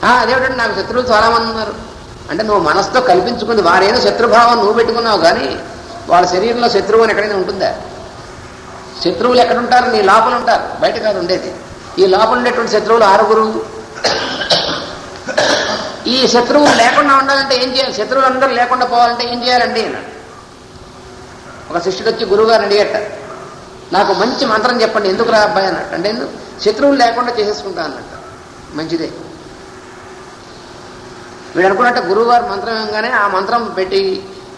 అదేమిటంటే నాకు శత్రువులు చాలామంది ఉన్నారు అంటే నువ్వు మనసుతో కల్పించుకుంది. వారేదో శత్రుభావం నువ్వు పెట్టుకున్నావు, కానీ వాళ్ళ శరీరంలో శత్రువు అని ఎక్కడైనా ఉంటుందా? శత్రువులు ఎక్కడుంటారు? నీ లోపల ఉంటారు, బయట కాదు ఉండేది. ఈ లోపల ఉండేటువంటి శత్రువులు 6. ఈ శత్రువులు లేకుండా ఉండాలంటే ఏం చేయాలి? శత్రువులు అందరూ లేకుండా పోవాలంటే ఏం చేయాలండి అన్నాడు. ఒక శిష్యుడు వచ్చి గురువుగారు అడిగట, నాకు మంచి మంత్రం చెప్పండి. ఎందుకు రా అబ్బాయి అన్నట్టు. అంటే శత్రువులు లేకుండా చేసేసుకుంటా అన్నట్టు. మంచిదే. వీడు అనుకున్నట్టు గురువుగారు మంత్రం ఇవ్వగానే ఆ మంత్రం పెట్టి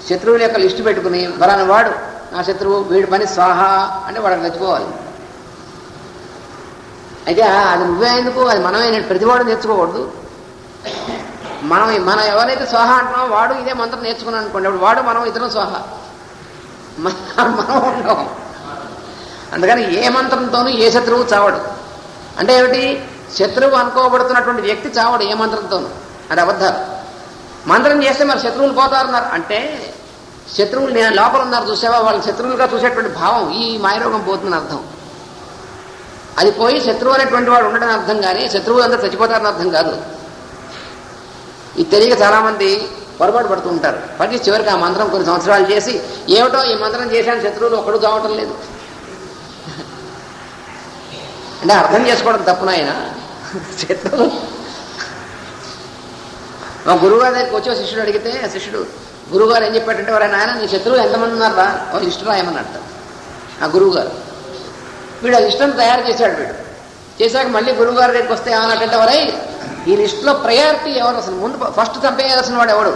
శత్రువుల యొక్క లిస్టు పెట్టుకుని బలాన వాడు నా శత్రువు, వీడి పని స్వాహా అంటే వాడికి తెచ్చుకోవాలి. అయితే అది నువ్వే ఎందుకు, అది మనమే ప్రతివాడు నేర్చుకోకూడదు. మనం ఎవరైతే స్వాహా అంటున్నామో వాడు ఇదే మంత్రం నేర్చుకున్నాం అనుకోండి, అప్పుడు వాడు మనం ఇతరం స్వాహా, మనం ఉండవు. అందుకని ఏ మంత్రంతోనూ ఏ శత్రువు చావడు. అంటే ఏమిటి? శత్రువు అనుకోబడుతున్నటువంటి వ్యక్తి చావడు ఏ మంత్రంతోనూ. అది అబద్ధాలు. మంత్రం చేస్తే మరి శత్రువులు పోతారన్నారు అంటే శత్రువులు నేను లోపల ఉన్నారు చూసావా, వాళ్ళ శత్రువులుగా చూసేటువంటి భావం ఈ మాయరోగం పోతుందని అర్థం. అది పోయి శత్రువు అనేటువంటి వాడు ఉండడని అర్థం, కానీ శత్రువులు అందరూ చచ్చిపోతారని అర్థం కాదు. ఇది తెలియక చాలామంది పొరపాటు పడుతూ ఉంటారు. పట్టి చివరికి ఆ మంత్రం కొన్ని సంవత్సరాలు చేసి ఏమిటో ఈ మంత్రం చేశాను శత్రువులు ఒక్కడు కావటం లేదు అంటే అర్థం చేసుకోవడం తప్పునాయన. శత్రువులు మా గురువుగారి దగ్గరికి వచ్చి శిష్యుడు అడిగితే శిష్యుడు గురువుగారు ఏం చెప్పాడంటే, ఎవరైనా ఆయన నీ శత్రువులు ఎంతమంది ఉన్నారా లిస్టు రాయమన్నట్టు ఆ గురువుగారు. వీడు ఆ లిస్టును తయారు చేశాడు. వీడు చేశాక మళ్ళీ గురువుగారి దగ్గరికి వస్తే ఏమన్నట్టు, ఎవరై ఈ లిస్టులో ప్రయారిటీ ఎవరు, అసలు ముందు ఫస్ట్ చంపేయాల్సిన వాడు ఎవడు,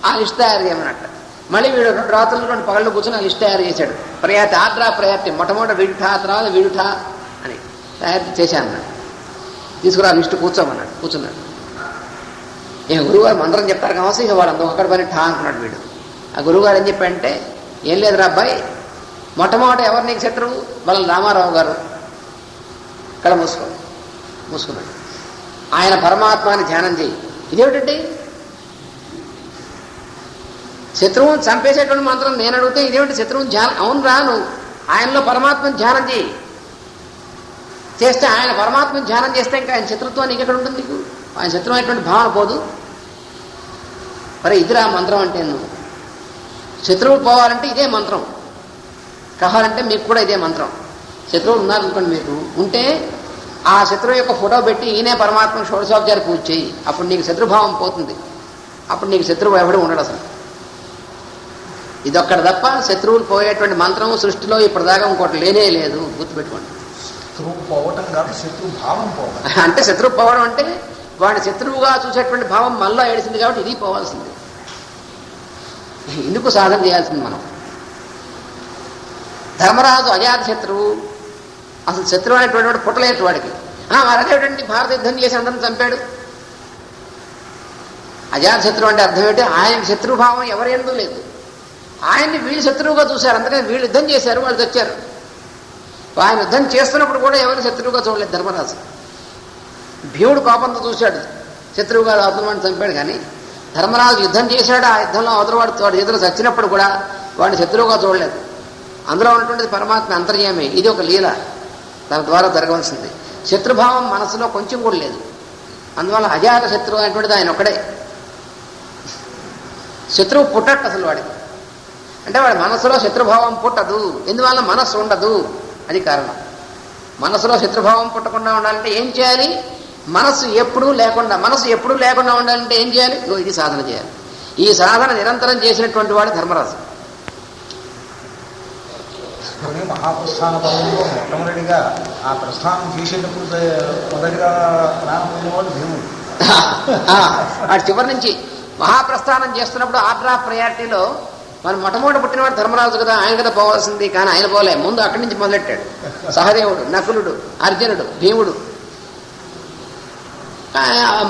ఆ లిస్ట్ తయారు చేయమన్నట్టు. మళ్ళీ వీడు 2 రాత్రులు 2 పగళ్ళు కూర్చొని ఆ లిస్ట్ తయారు చేశాడు. ప్రయారిటీ ఆర్డర్ ప్రయారిటీ మొట్టమొదటి వీడుఠా, తర్వాత వీడుఠా అని తయారు చేశాను అన్నాడు. తీసుకురా లిస్టు కూర్చోమన్నాడు. కూర్చున్నాడు. ఇక గురువుగారు మంత్రం చెప్తారు కావచ్చు, ఇక వాడు అంత ఒక్కడి పని ఠా అనుకున్నాడు వీడు. ఆ గురువుగారు ఏం చెప్పాడంటే, ఏం లేదురా అబ్బాయి, మొట్టమొదట ఎవరు నీకు శత్రువు? వాళ్ళ రామారావు గారు. కళ మూసుకున్నాడు. ఆయన పరమాత్మని ధ్యానం చేయి. ఇదేమిటండి శత్రువుని చంపేసేటువంటి మంత్రం నేను అడిగితే ఇదేమిటి శత్రువుని ధ్యానం? అవును రా, నువ్వు ఆయనలో పరమాత్మని ధ్యానం చేయి. చేస్తే ఆయన పరమాత్మని ధ్యానం చేస్తే ఇంకా ఆయన శత్రుత్వం నీకు ఎక్కడ ఉంటుంది? నీకు ఆయన శత్రువు అయినటువంటి భావన పోదు. మరి ఇదిరా మంత్రం అంటే. నువ్వు శత్రువులు పోవాలంటే ఇదే మంత్రం, కావాలంటే మీకు కూడా ఇదే మంత్రం. శత్రువులు ఉన్నారనుకోండి, మీకు ఉంటే ఆ శత్రువు యొక్క ఫోటో పెట్టి ఈయనే పరమాత్మ షోడశోపచార పూజ చేయి. అప్పుడు నీకు శత్రుభావం పోతుంది. అప్పుడు నీకు శత్రువు ఎవడు ఉండడు అసలు. ఇదొక్కటి తప్ప శత్రువులు పోయేటువంటి మంత్రం సృష్టిలో ఇప్పటిదాకా ఇంకోటి లేనే లేదు. గుర్తుపెట్టుకోండి. అంటే శత్రువు పోవడం అంటే వాడిని శత్రువుగా చూసేటువంటి భావం మనలో ఏడిసింది కాబట్టి ఇది పోవాల్సింది. ఇందుకు సాధన చేయాల్సింది మనం. ధర్మరాజు అజాత శత్రువు, అసలు శత్రువు అనేటువంటి వాడు పుట్టలేదు వాడికి. వాడేటండి భారత యుద్ధం చేసి అందరిని చంపాడు. అజాత శత్రువు అంటే అర్థం ఏంటి? ఆయన శత్రుభావం ఎవరేందో లేదు. ఆయన్ని వీళ్ళు శత్రువుగా చూశారు, అందుకని వీళ్ళు యుద్ధం చేశారు, వాళ్ళు తెచ్చారు. ఆయన యుద్ధం చేస్తున్నప్పుడు కూడా ఎవరు శత్రువుగా చూడలేదు ధర్మరాజు. భీముడు కోపంతో చూశాడు, శత్రువుగా అవతలవాడిని చంపాడు. కానీ ధర్మరాజు యుద్ధం చేశాడు. ఆ యుద్ధంలో అవతలవాడు వాడి చేతులు చచ్చినప్పుడు కూడా వాడిని శత్రువుగా చూడలేదు. అందులో ఉన్నటువంటిది పరమాత్మ అంతర్యామి. ఇది ఒక లీల, దాని ద్వారా జరగవలసింది. శత్రుభావం మనసులో కొంచెం కూడా లేదు. అందువల్ల అజాత శత్రువు అనేటువంటిది ఆయన ఒక్కడే. శత్రువు పుట్టట్టు అసలు వాడికి. అంటే వాడి మనసులో శత్రుభావం పుట్టదు. ఎందువల్ల? మనస్సు ఉండదు. అది కారణం. మనసులో శత్రుభావం పుట్టకుండా ఉండాలంటే ఏం చేయాలి? మనస్సు ఎప్పుడూ లేకుండా ఉండాలంటే ఏం చేయాలి? ఇది సాధన చేయాలి. ఈ సాధన నిరంతరం చేసినటువంటి వాడు ధర్మరాజు. మహాప్రస్థాన పర్వంలో మొట్టమొదటిగా ఆ ప్రస్థానం చేసేటప్పుడు మొదటిగా ప్రారంభమైనవాడు భీముడు. వాడు చివరి నుంచి మహాప్రస్థానం చేస్తున్నప్పుడు ఆర్డర్ ఆఫ్ ప్రయారిటీలో మనం మొట్టమొదటి పుట్టినవాడు ధర్మరాజు కదా, ఆయన కదా పోవాల్సింది. కానీ ఆయన పోలే, ముందు అక్కడి నుంచి మొదలెట్టాడు. సహదేవుడు, నకులుడు, అర్జునుడు, భీముడు.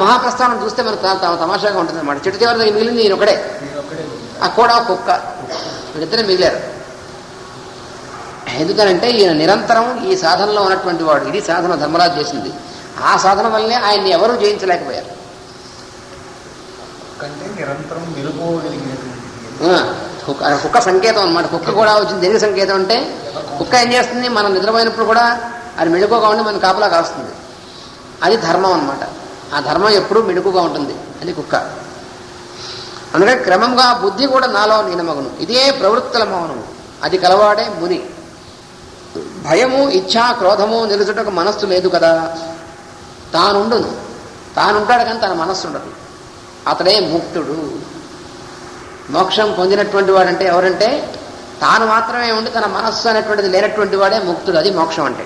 మహాప్రస్థానం చూస్తే మనకు తమాషాగా ఉంటుంది అన్నమాట. చెట్టు చివరి దగ్గర మిగిలింది ఈయన ఒకడే, ఆ కూడా కుక్క, వీళ్ళిద్దరే మిగిలారు. ఎందుకనంటే ఈయన నిరంతరం ఈ సాధనలో ఉన్నటువంటి వాడు. ఇది సాధన ధర్మరాజు చేసింది. ఆ సాధన వల్లనే ఆయన్ని ఎవరూ జయించలేకపోయారు. నిరంతరం మెలుకోగలిగినటువంటి కుక్క సంకేతం అనమాట. కుక్క కూడా వచ్చింది. దేనికి సంకేతం అంటే కుక్క ఏం చేస్తుంది? మనం నిద్రపోయినప్పుడు కూడా అది మెళుకోగా ఉండి మన కాపలా కాస్తుంది. అది ధర్మం అనమాట. ఆ ధర్మం ఎప్పుడూ మెడుకుగా ఉంటుంది, అది కుక్క. అందుకని క్రమంగా బుద్ధి కూడా నాలో లీనమగును, ఇదే ప్రవృత్తుల మౌనము, అది కలవాడే ముని. భయము ఇచ్ఛా క్రోధము నిలుచుటకు మనస్సు లేదు కదా, తానుండును, తానుంటాడు కానీ తన మనస్సు ఉండదు, అతడే ముక్తుడు. మోక్షం పొందినటువంటి వాడంటే ఎవరంటే తాను మాత్రమే ఉండి తన మనస్సు అనేటువంటిది లేనటువంటి వాడే ముక్తుడు, అది మోక్షం అంటే.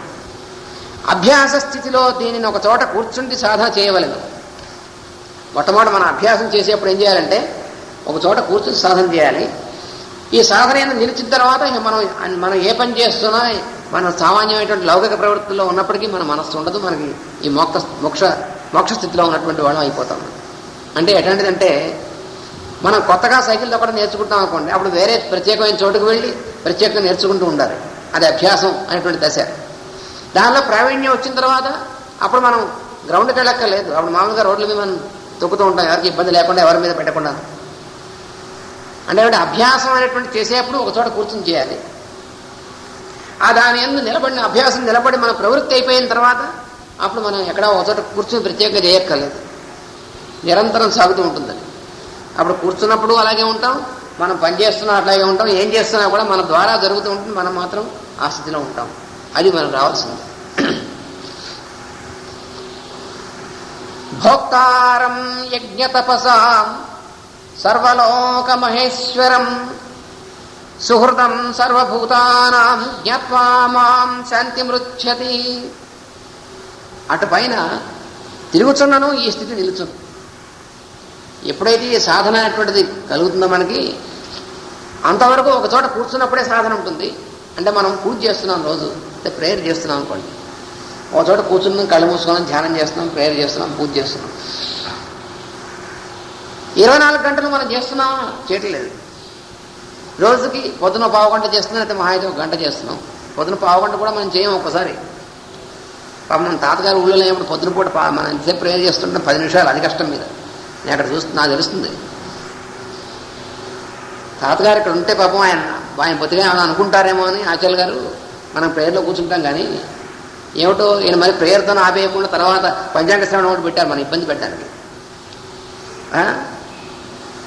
అభ్యాస స్థితిలో దీనిని ఒక చోట కూర్చుండి సాధన చేయవలెను. మొట్టమొదటి మనం అభ్యాసం చేసేప్పుడు ఏం చేయాలంటే ఒక చోట కూర్చుని సాధన చేయాలి. ఈ సాధన నిలిచిన తర్వాత ఇక మనం ఏ పని చేస్తున్నా మన సామాన్యమైనటువంటి లౌకిక ప్రవృత్తుల్లో ఉన్నప్పటికీ మన మనస్సు ఉండదు, మనకి ఈ మోక్ష స్థితిలో ఉన్నటువంటి వాళ్ళం అయిపోతాం. అంటే ఎటువంటిదంటే మనం కొత్తగా సైకిల్ తొక్కడం నేర్చుకుంటాం అనుకోండి, అప్పుడు వేరే ప్రత్యేకమైన చోటుకు వెళ్ళి ప్రత్యేకంగా నేర్చుకుంటూ ఉండాలి, అది అభ్యాసం అనేటువంటి దశ. దానిలో ప్రావీణ్యం వచ్చిన తర్వాత అప్పుడు మనం గ్రౌండ్కి వెళ్ళక్కర్లేదు, అప్పుడు మామూలుగా రోడ్ల మీద మనం తొక్కుతూ ఉంటాం, ఎవరికి ఇబ్బంది లేకుండా, ఎవరి మీద పెట్టకుండా. అంటే అభ్యాసం అనేటువంటి చేసేప్పుడు ఒక చోట కూర్చొని చేయాలి. ఆ దాని యందు నిలబడిన అభ్యాసం నిలబడి మన ప్రవృత్తి అయిపోయిన తర్వాత అప్పుడు మనం ఎక్కడా ఒక చోట కూర్చొని ప్రత్యేకంగా చేయక్కర్లేదు, నిరంతరం సాగుతూ ఉంటుందని. అప్పుడు కూర్చున్నప్పుడు అలాగే ఉంటాం, మనం పని చేస్తున్నా అట్లాగే ఉంటాం, ఏం చేస్తున్నా కూడా మన ద్వారా జరుగుతూ ఉంటుంది, మనం మాత్రం ఆ స్థితిలో ఉంటాం. అది మనం రావాల్సింది. భోక్తారం యజ్ఞతపసాం సర్వలోక మహేశ్వరం సుహృదం సర్వభూతానాం జ్ఞాత్వా మాం శాంతి మృచ్ఛతి. అటుపైన తిరుగుచున్నను ఈ స్థితి నిలుచును. ఎప్పుడైతే ఈ సాధన అనేటువంటిది కలుగుతుందో మనకి, అంతవరకు ఒక చోట కూర్చున్నప్పుడే సాధన ఉంటుంది. అంటే మనం పూజ చేస్తున్నాం, రోజు అంటే ప్రేయర్ చేస్తున్నాం అనుకోండి, ఒక చోట కూర్చున్నాం, కళ్ళు మూసుకున్నాం, ధ్యానం చేస్తున్నాం, ప్రేయర్ చేస్తున్నాం, పూజ చేస్తున్నాం. 24 గంటలు మనం చేస్తున్నామా? చేయట్లేదు. రోజుకి పొద్దున పావుగంట చేస్తున్నాం, అయితే మహా అయితే 1 గంట చేస్తున్నాం. పొద్దున పావుగంట కూడా మనం చేయం. ఒక్కసారి పాపం మన తాతగారు ఊళ్ళో లేనప్పుడు పొద్దున పూట మనం ఎంతసేపు ప్రేయర్ చేస్తుంటాం, 10 నిమిషాలు, అది కష్టం మీద. నేను అక్కడ నాకు తెలుస్తుంది. తాతగారు ఇక్కడ ఉంటే పాపం ఆయన పొద్దుగా ఏమైనా అనుకుంటారేమో అని ఆచార్య గారు మనం ప్రేయర్లో కూర్చుంటాం. కానీ ఏమిటో ఈయన మరి ప్రేయర్తో ఆపేయకుండా తర్వాత పంచాంగ శ్రవణం ఒకటి పెట్టారు మన ఇబ్బంది పెట్టడానికి.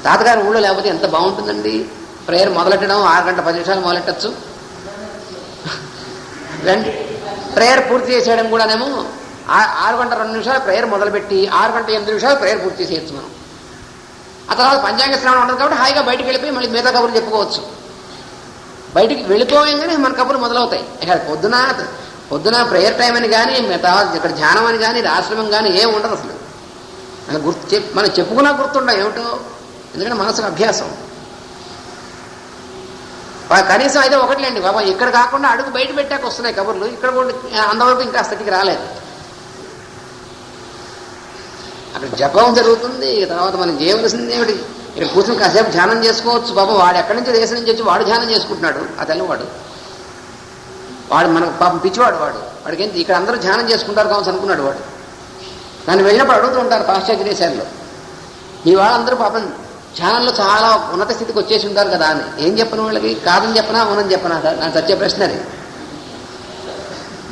తాతగారు ఊళ్ళో లేకపోతే ఎంత బాగుంటుందండి. ప్రేయర్ మొదలెట్టడం 6 గంటల 10 నిమిషాలు మొదలెట్టచ్చు. రండి, ప్రేయర్ పూర్తి చేసేయడం కూడానేమో 6 గంటల 2 నిమిషాలు ప్రేయర్ మొదలుపెట్టి 6 గంటల 8 నిమిషాలు ప్రేయర్ పూర్తి చేసేయచ్చు మనం. ఆ తర్వాత పంచాంగ శ్రవణం ఉండదు కాబట్టి హాయిగా బయటికి వెళ్ళిపోయి మళ్ళీ మిగతా కబుర్లు చెప్పుకోవచ్చు. బయటికి వెళ్ళిపోయంగానే మన కబుర్లు మొదలవుతాయి. ఇక పొద్దున ప్రేయర్ టైం అని కానీ, ఇక్కడ ధ్యానం అని కానీ, ఆశ్రమం కానీ ఏం ఉండదు అసలు. మనం చెప్పుకున్నా గుర్తుండవు ఏమిటో, ఎందుకంటే మనసుకు అభ్యాసం. కనీసం అయితే ఒకటిలేండి బాబా, ఇక్కడ కాకుండా అడుగు బయట పెట్టాక వస్తున్నాయి కబుర్లు, ఇక్కడ కూడా అంతవరకు ఇంకా స్థితికి రాలేదు. అక్కడ జపం జరుగుతుంది, తర్వాత మనం చేయవలసింది ఏమిటి, ఇక్కడ కూర్చొని కాసేపు ధ్యానం చేసుకోవచ్చు. పాపం వాడు ఎక్కడి నుంచి దేశం నుంచి వచ్చి వాడు ధ్యానం చేసుకుంటున్నాడు, ఆ తెల్లవాడు వాడు మనకు పాపం పిచ్చివాడు, వాడికి ఏంటి ఇక్కడ అందరూ ధ్యానం చేసుకుంటారు కావచ్చు అనుకున్నాడు వాడు. దాన్ని వెళ్ళినప్పుడు అడుగుతూ ఉంటారు పాశ్చాత్య దేశాల్లో, మీ వాళ్ళందరూ పాపం ధ్యానంలో చాలా ఉన్నత స్థితికి వచ్చేసి ఉంటారు కదా అని. ఏం చెప్పను వాళ్ళకి, కాదని చెప్పనా అవునని చెప్పనా, నాకు వచ్చే ప్రశ్న అది.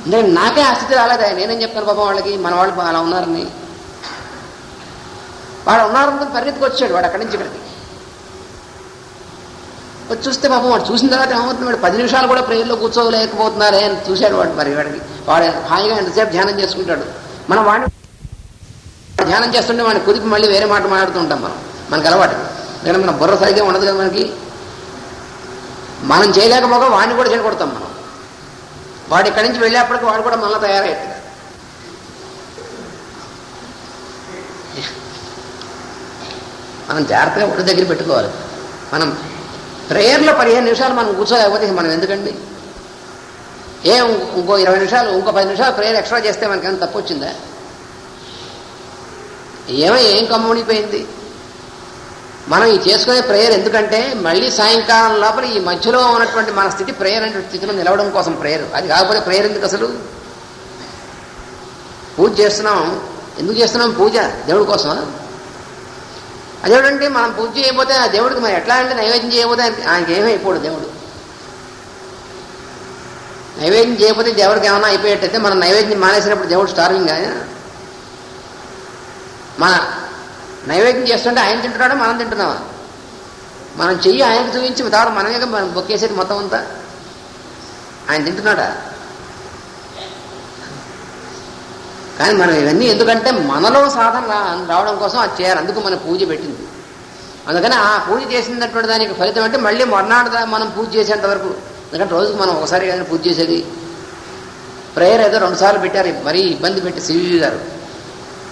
అంటే నాకే ఆ స్థితి రాలేదా, నేనేం చెప్తాను పాపం వాళ్ళకి, మన వాళ్ళు అలా ఉన్నారని. వాడు ఉన్నారని పరిగెత్తుకు వచ్చాడు వాడు అక్కడి నుంచి ఇక్కడికి వచ్చి చూస్తే పాపం వాడు చూసిన తర్వాత ఏమవుతుంది, వాడు 10 నిమిషాలు కూడా ప్రేయర్లో కూర్చోలేకపోతున్నారే అని చూశాడు వాడు. మరి వాడు హాయిగా ఎంతసేపు ధ్యానం చేసుకుంటాడు. మనం వాడిని ధ్యానం చేస్తుంటే వాడిని కుదిపి మళ్ళీ వేరే మాట మాట్లాడుతూ ఉంటాం మనకు అలవాటు. లేదా మన బుర్ర సరిగ్గా ఉండదు కదా మనకి, మనం చేయలేకపోగా వాడిని కూడా చేయకూడతాం మనం. వాడు ఇక్కడి నుంచి వెళ్ళేప్పటికి వాడు కూడా మళ్ళీ తయారయ్యేట్టుగా. మనం జాగ్రత్తగా ఒడి దగ్గర పెట్టుకోవాలి. మనం ప్రేయర్లో 15 నిమిషాలు మనం కూర్చోలేకపోతే మనం ఎందుకండి, ఇంకో 20 నిమిషాలు, ఇంకో 10 నిమిషాలు ప్రేయర్ ఎక్స్ట్రా చేస్తే మనకేమైనా తప్పు వచ్చిందా? ఏం కమ్ముడిపోయింది. మనం ఈ చేసుకునే ప్రేయర్ ఎందుకంటే మళ్ళీ సాయంకాలం లోపల ఈ మధ్యలో ఉన్నటువంటి మన స్థితి ప్రేయర్ అనే స్థితిలో నిలవడం కోసం ప్రేయర్. అది కాకపోతే ప్రేయర్ ఎందుకు అసలు? పూజ చేస్తున్నాం, ఎందుకు చేస్తున్నాం? పూజ దేవుడి కోసం. అదేమిటంటే మనం పూజ చేయకపోతే ఆ దేవుడికి మరి ఎట్లా అంటే నైవేద్యం చేయకపోతే ఆయనకి ఏమీ అయిపోడు దేవుడు. నైవేద్యం చేయకపోతే దేవుడికి ఏమైనా అయిపోయేట్టయితే మనం నైవేద్యం మానేసినప్పుడు దేవుడు స్టార్వింగ్ ఆయన. మన నైవేద్యం చేస్తుంటే ఆయన తింటున్నాడా మనం తింటున్నామా? మనం చెయ్యి ఆయనకు చూపించి తర్వాత మనమే మనం బొక్కేసేది మొత్తం అంతా. ఆయన తింటున్నాడా? కానీ మనం ఇవన్నీ ఎందుకంటే మనలో సాధన రావడం కోసం అది చేయాలి. అందుకు మన పూజ పెట్టింది. అందుకని ఆ పూజ చేసినటువంటి దానికి ఫలితం అంటే మళ్ళీ మర్నాడు మనం పూజ చేసేంత వరకు. ఎందుకంటే రోజుకు మనం ఒకసారి కానీ పూజ చేసేది. ప్రేయర్ ఏదో 2 సార్లు పెట్టారు, మరీ ఇబ్బంది పెట్టి సివి గారు.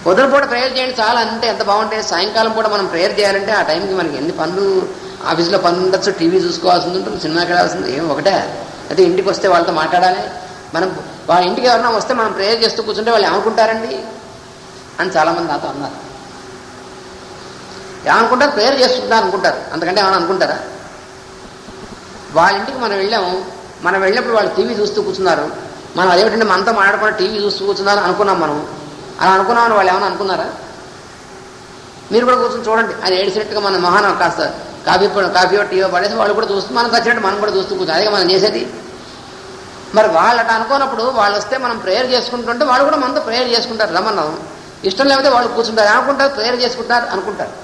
పొద్దున పూట ప్రేయర్ చేయండి చాలా, అంటే ఎంత బాగుంటాయి. సాయంకాలం పూట మనం ప్రేయర్ చేయాలంటే ఆ టైంకి మనకి ఎన్ని పనులు, ఆఫీస్లో పనులు ఉండొచ్చు, టీవీ చూసుకోవాల్సి ఉంటుంది, సినిమాకి వెళ్ళాల్సింది, ఏం ఒకటే. అయితే ఇంటికి వస్తే వాళ్ళతో మాట్లాడాలి. మనం వాళ్ళ ఇంటికి ఎవరైనా వస్తే మనం ప్రేయర్ చేస్తూ కూర్చుంటే వాళ్ళు ఏమనుకుంటారండి అని చాలామంది నాతో అన్నారు. ఏమనుకుంటారు? ప్రేయర్ చేస్తుంటారు అనుకుంటారు, అంతకంటే ఏమైనా అనుకుంటారా? వాళ్ళ ఇంటికి మనం వెళ్ళాము, మనం వెళ్ళినప్పుడు వాళ్ళు టీవీ చూస్తూ కూర్చున్నారు, మనం అదేమిటంటే మనతో మాట్లాడకుండా టీవీ చూస్తూ కూర్చున్నారు అనుకున్నాం. మనం అలా అనుకున్నామని వాళ్ళు ఏమైనా అనుకున్నారా? మీరు కూడా కూర్చొని చూడండి. ఆయన ఏడిసినట్టుగా మన మహాన కాస్త కాఫీ టీవో పడేసి వాళ్ళు కూడా చూస్తూ, మనం వచ్చినట్టు మనం కూడా చూస్తూ కూర్చొని, అదే మనం చేసేది. మరి వాళ్ళు అట్లా అనుకోనప్పుడు వాళ్ళు వస్తే మనం ప్రేయర్ చేసుకుంటుంటే వాళ్ళు కూడా మనతో ప్రేయర్ చేసుకుంటారు. రమ్మన్నాం, ఇష్టం లేకపోతే వాళ్ళు కూర్చుంటారు, అనుకుంటారు ప్రేయర్ చేసుకుంటారు అనుకుంటారు.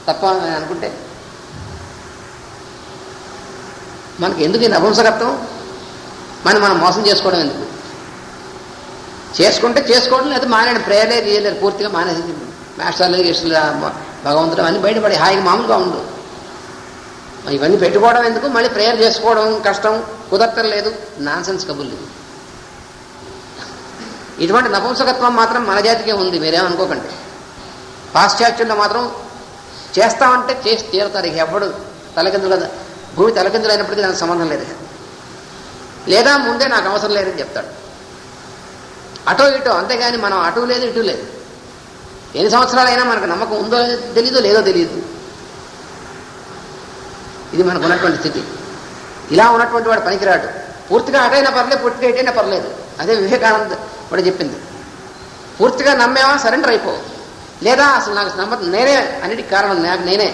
తప్ప అనుకుంటే మనకి ఎందుకు ఈ నపుంసకత్వం? మనం మోసం చేసుకోవడం ఎందుకు? చేసుకుంటే చేసుకోవడం, లేదా మానేడు. ప్రేయర్లే చేయలేరు, పూర్తిగా మానేసింది. మాస్టర్లు ఇష్టలు భగవంతుడు అన్నీ బయటపడి హాయిగా మామూలుగా ఉండు. ఇవన్నీ పెట్టుకోవడం ఎందుకు? మళ్ళీ ప్రేయర్ చేసుకోవడం కష్టం, కుదరటం లేదు, నాన్సెన్స్ కబుర్లు ఇది. ఇటువంటి నపుంసకత్వం మాత్రం మన జాతికే ఉంది, మీరేమనుకోకండి. పాశ్చాత్యంలో మాత్రం చేస్తామంటే చేసి తీరుతారు. ఇక ఎవడు తలకిందులు, భూమి తలకిందులు అయినప్పటికీ దానికి సంబంధం లేదు, లేదా ముందే నాకు అవసరం లేదని చెప్తాడు. అటో ఇటో, అంతేగాని మనం అటు లేదు ఇటు లేదు. ఎన్ని సంవత్సరాలైనా మనకు నమ్మకం ఉందో తెలీదో లేదో తెలియదు. ఇది మనకు ఉన్నటువంటి స్థితి. ఇలా ఉన్నటువంటి వాడు పనికిరాడు. పూర్తిగా అటైనా పర్లేదు, పూర్తిగా ఎటైనా పర్లేదు. అదే వివేకానంద కూడా చెప్పింది. పూర్తిగా నమ్మేవా సరెండర్ అయిపో, లేదా అసలు నాకు నేనే అన్నిటికి కారణం, నేనే,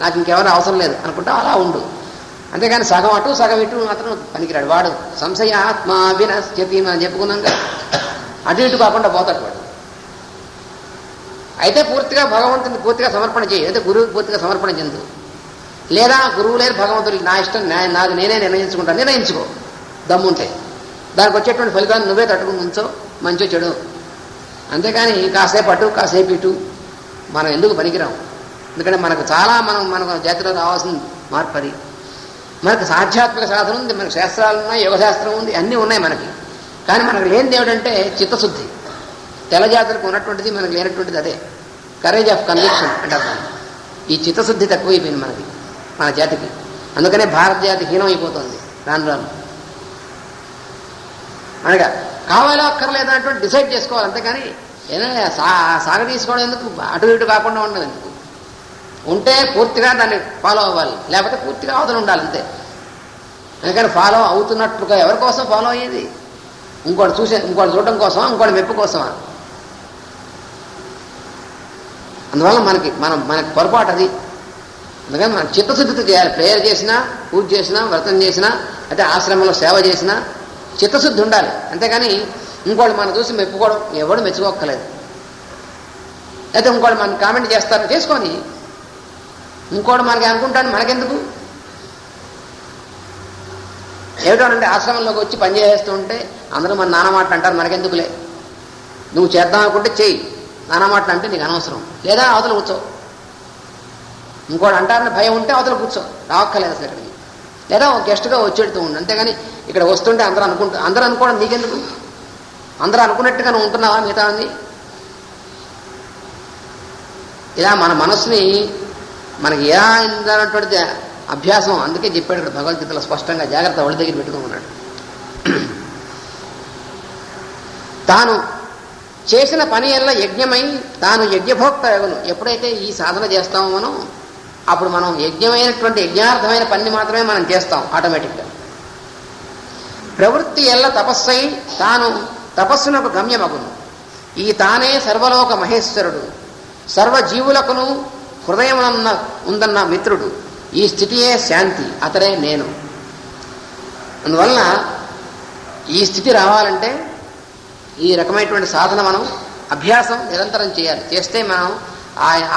నాకు ఇంకెవరైనా అవసరం లేదు అనుకుంటా అలా ఉండు. అంతేగాని సగం అటు సగం ఇటు మాత్రం పనికిరాడు. వాడు సంశయాత్మ వినశ్యతి మనం చెప్పుకున్నాక అటు ఇటు కాకుండా పోతాడు వాడు. అయితే పూర్తిగా భగవంతుని పూర్తిగా సమర్పణ చేయి, అయితే గురువుకి పూర్తిగా సమర్పణ చెందు. లేదా గురువు లేదు, భగవంతుడికి నా ఇష్టం నాది నేనే నిర్ణయించుకుంటాను, నిర్ణయించుకో దమ్ముంటే. దానికి వచ్చేటువంటి ఫలితాన్ని నువ్వే తట్టుకుని ఉంచో, మంచో చెడు. అంతేగాని కాసేపు అటు కాసేపు ఇటు మనం ఎందుకు పనికిరాం? ఎందుకంటే మనకు చాలా మనకు జాతిలో రావాల్సిన మార్పు అది. మనకు ఆధ్యాత్మిక సాధన ఉంది, మనకు శాస్త్రాలు ఉన్నాయి, యోగశాస్త్రం ఉంది, అన్నీ ఉన్నాయి మనకి. కానీ మనకు లేనిది ఏమిటంటే చిత్తశుద్ధి. తెల్ల జాతులకు ఉన్నటువంటిది మనకు లేనటువంటిది అదే కరేజ్ ఆఫ్ కన్విక్షన్ అంటారు. ఈ చిత్తశుద్ధి తక్కువైపోయింది మనకి, మన జాతికి. అందుకనే భారత జాతి హీనం అయిపోతుంది రాను రాను. అనగా కావాలో అక్కర్లేదా అన్నటువంటి డిసైడ్ చేసుకోవాలి. అంతేకాని ఏదైనా సాగ తీసుకోవడం ఎందుకు? అటు ఇటు కాకుండా ఉండదు ఎందుకు? ఉంటే పూర్తిగా దాన్ని ఫాలో అవ్వాలి, లేకపోతే పూర్తిగా అవతల ఉండాలి అంతే. అందుకని ఫాలో అవుతున్నట్టుగా ఎవరి కోసం ఫాలో అయ్యేది? ఇంకోటి చూడడం కోసమా? ఇంకోటి మెప్పు కోసమా? అందువల్ల మనకి పొరపాటు అది. అందుకని మనం చిత్తశుద్ధితో చేయాలి. ప్రేయర్ చేసినా, పూజ చేసినా, వ్రతం చేసినా, అయితే ఆశ్రమంలో సేవ చేసినా చిత్తశుద్ధి ఉండాలి. అంతేగాని ఇంకోటి మనం చూసి మెప్పుకోవడం ఎవడు మెచ్చుకోక్కర్లేదు. అయితే ఇంకోటి మనం కామెంట్ చేస్తారు, చేసుకొని ఇంకోటి మనకి అనుకుంటాను, మనకెందుకు? ఏమిటోనంటే ఆశ్రమంలోకి వచ్చి పని చేస్తూ ఉంటే అందరూ మన నాన్న మాట అంటారు, మనకెందుకులే, నువ్వు చేద్దాం అనుకుంటే చెయ్యి, నాన్న మాట అంటే నీకు అనవసరం, లేదా అవతల కూర్చో. ఇంకోటి అంటారని భయం ఉంటే అవతల కూర్చో, రావక్కర్లేదు అసలు ఇక్కడికి. లేదా గెస్ట్గా వచ్చేడుతూ ఉండు. అంతేగాని ఇక్కడ వస్తుంటే అందరూ అనుకోవడం నీకెందుకు? అందరూ అనుకున్నట్టుగా నువ్వు ఉంటున్నావా మిగతా అని? ఇలా మన మనసుని మనకి ఎలా అన్నటువంటిది అభ్యాసం. అందుకే చెప్పాడు ఇక్కడ భగవద్గీతలో స్పష్టంగా, జాగ్రత్త ఒళ్ళ దగ్గర పెట్టుకోమన్నాడు. తాను చేసిన పని వల్ల యజ్ఞమై తాను యజ్ఞభోక్త యగును. ఎప్పుడైతే ఈ సాధన చేస్తామో మనం, అప్పుడు మనం యజ్ఞమైనటువంటి యజ్ఞార్థమైన పని మాత్రమే మనం చేస్తాం ఆటోమేటిక్గా. ప్రవృత్తి ఎల్ల తపస్సై తాను తపస్సునకు గమ్యమగును. ఈ తానే సర్వలోక మహేశ్వరుడు, సర్వజీవులకును హృదయమునన్న ఉందన్న మిత్రుడు. ఈ స్థితియే శాంతి, అతడే నేను. అందువలన ఈ స్థితి రావాలంటే ఈ రకమైనటువంటి సాధన మనం అభ్యాసం నిరంతరం చేయాలి. చేస్తే మనం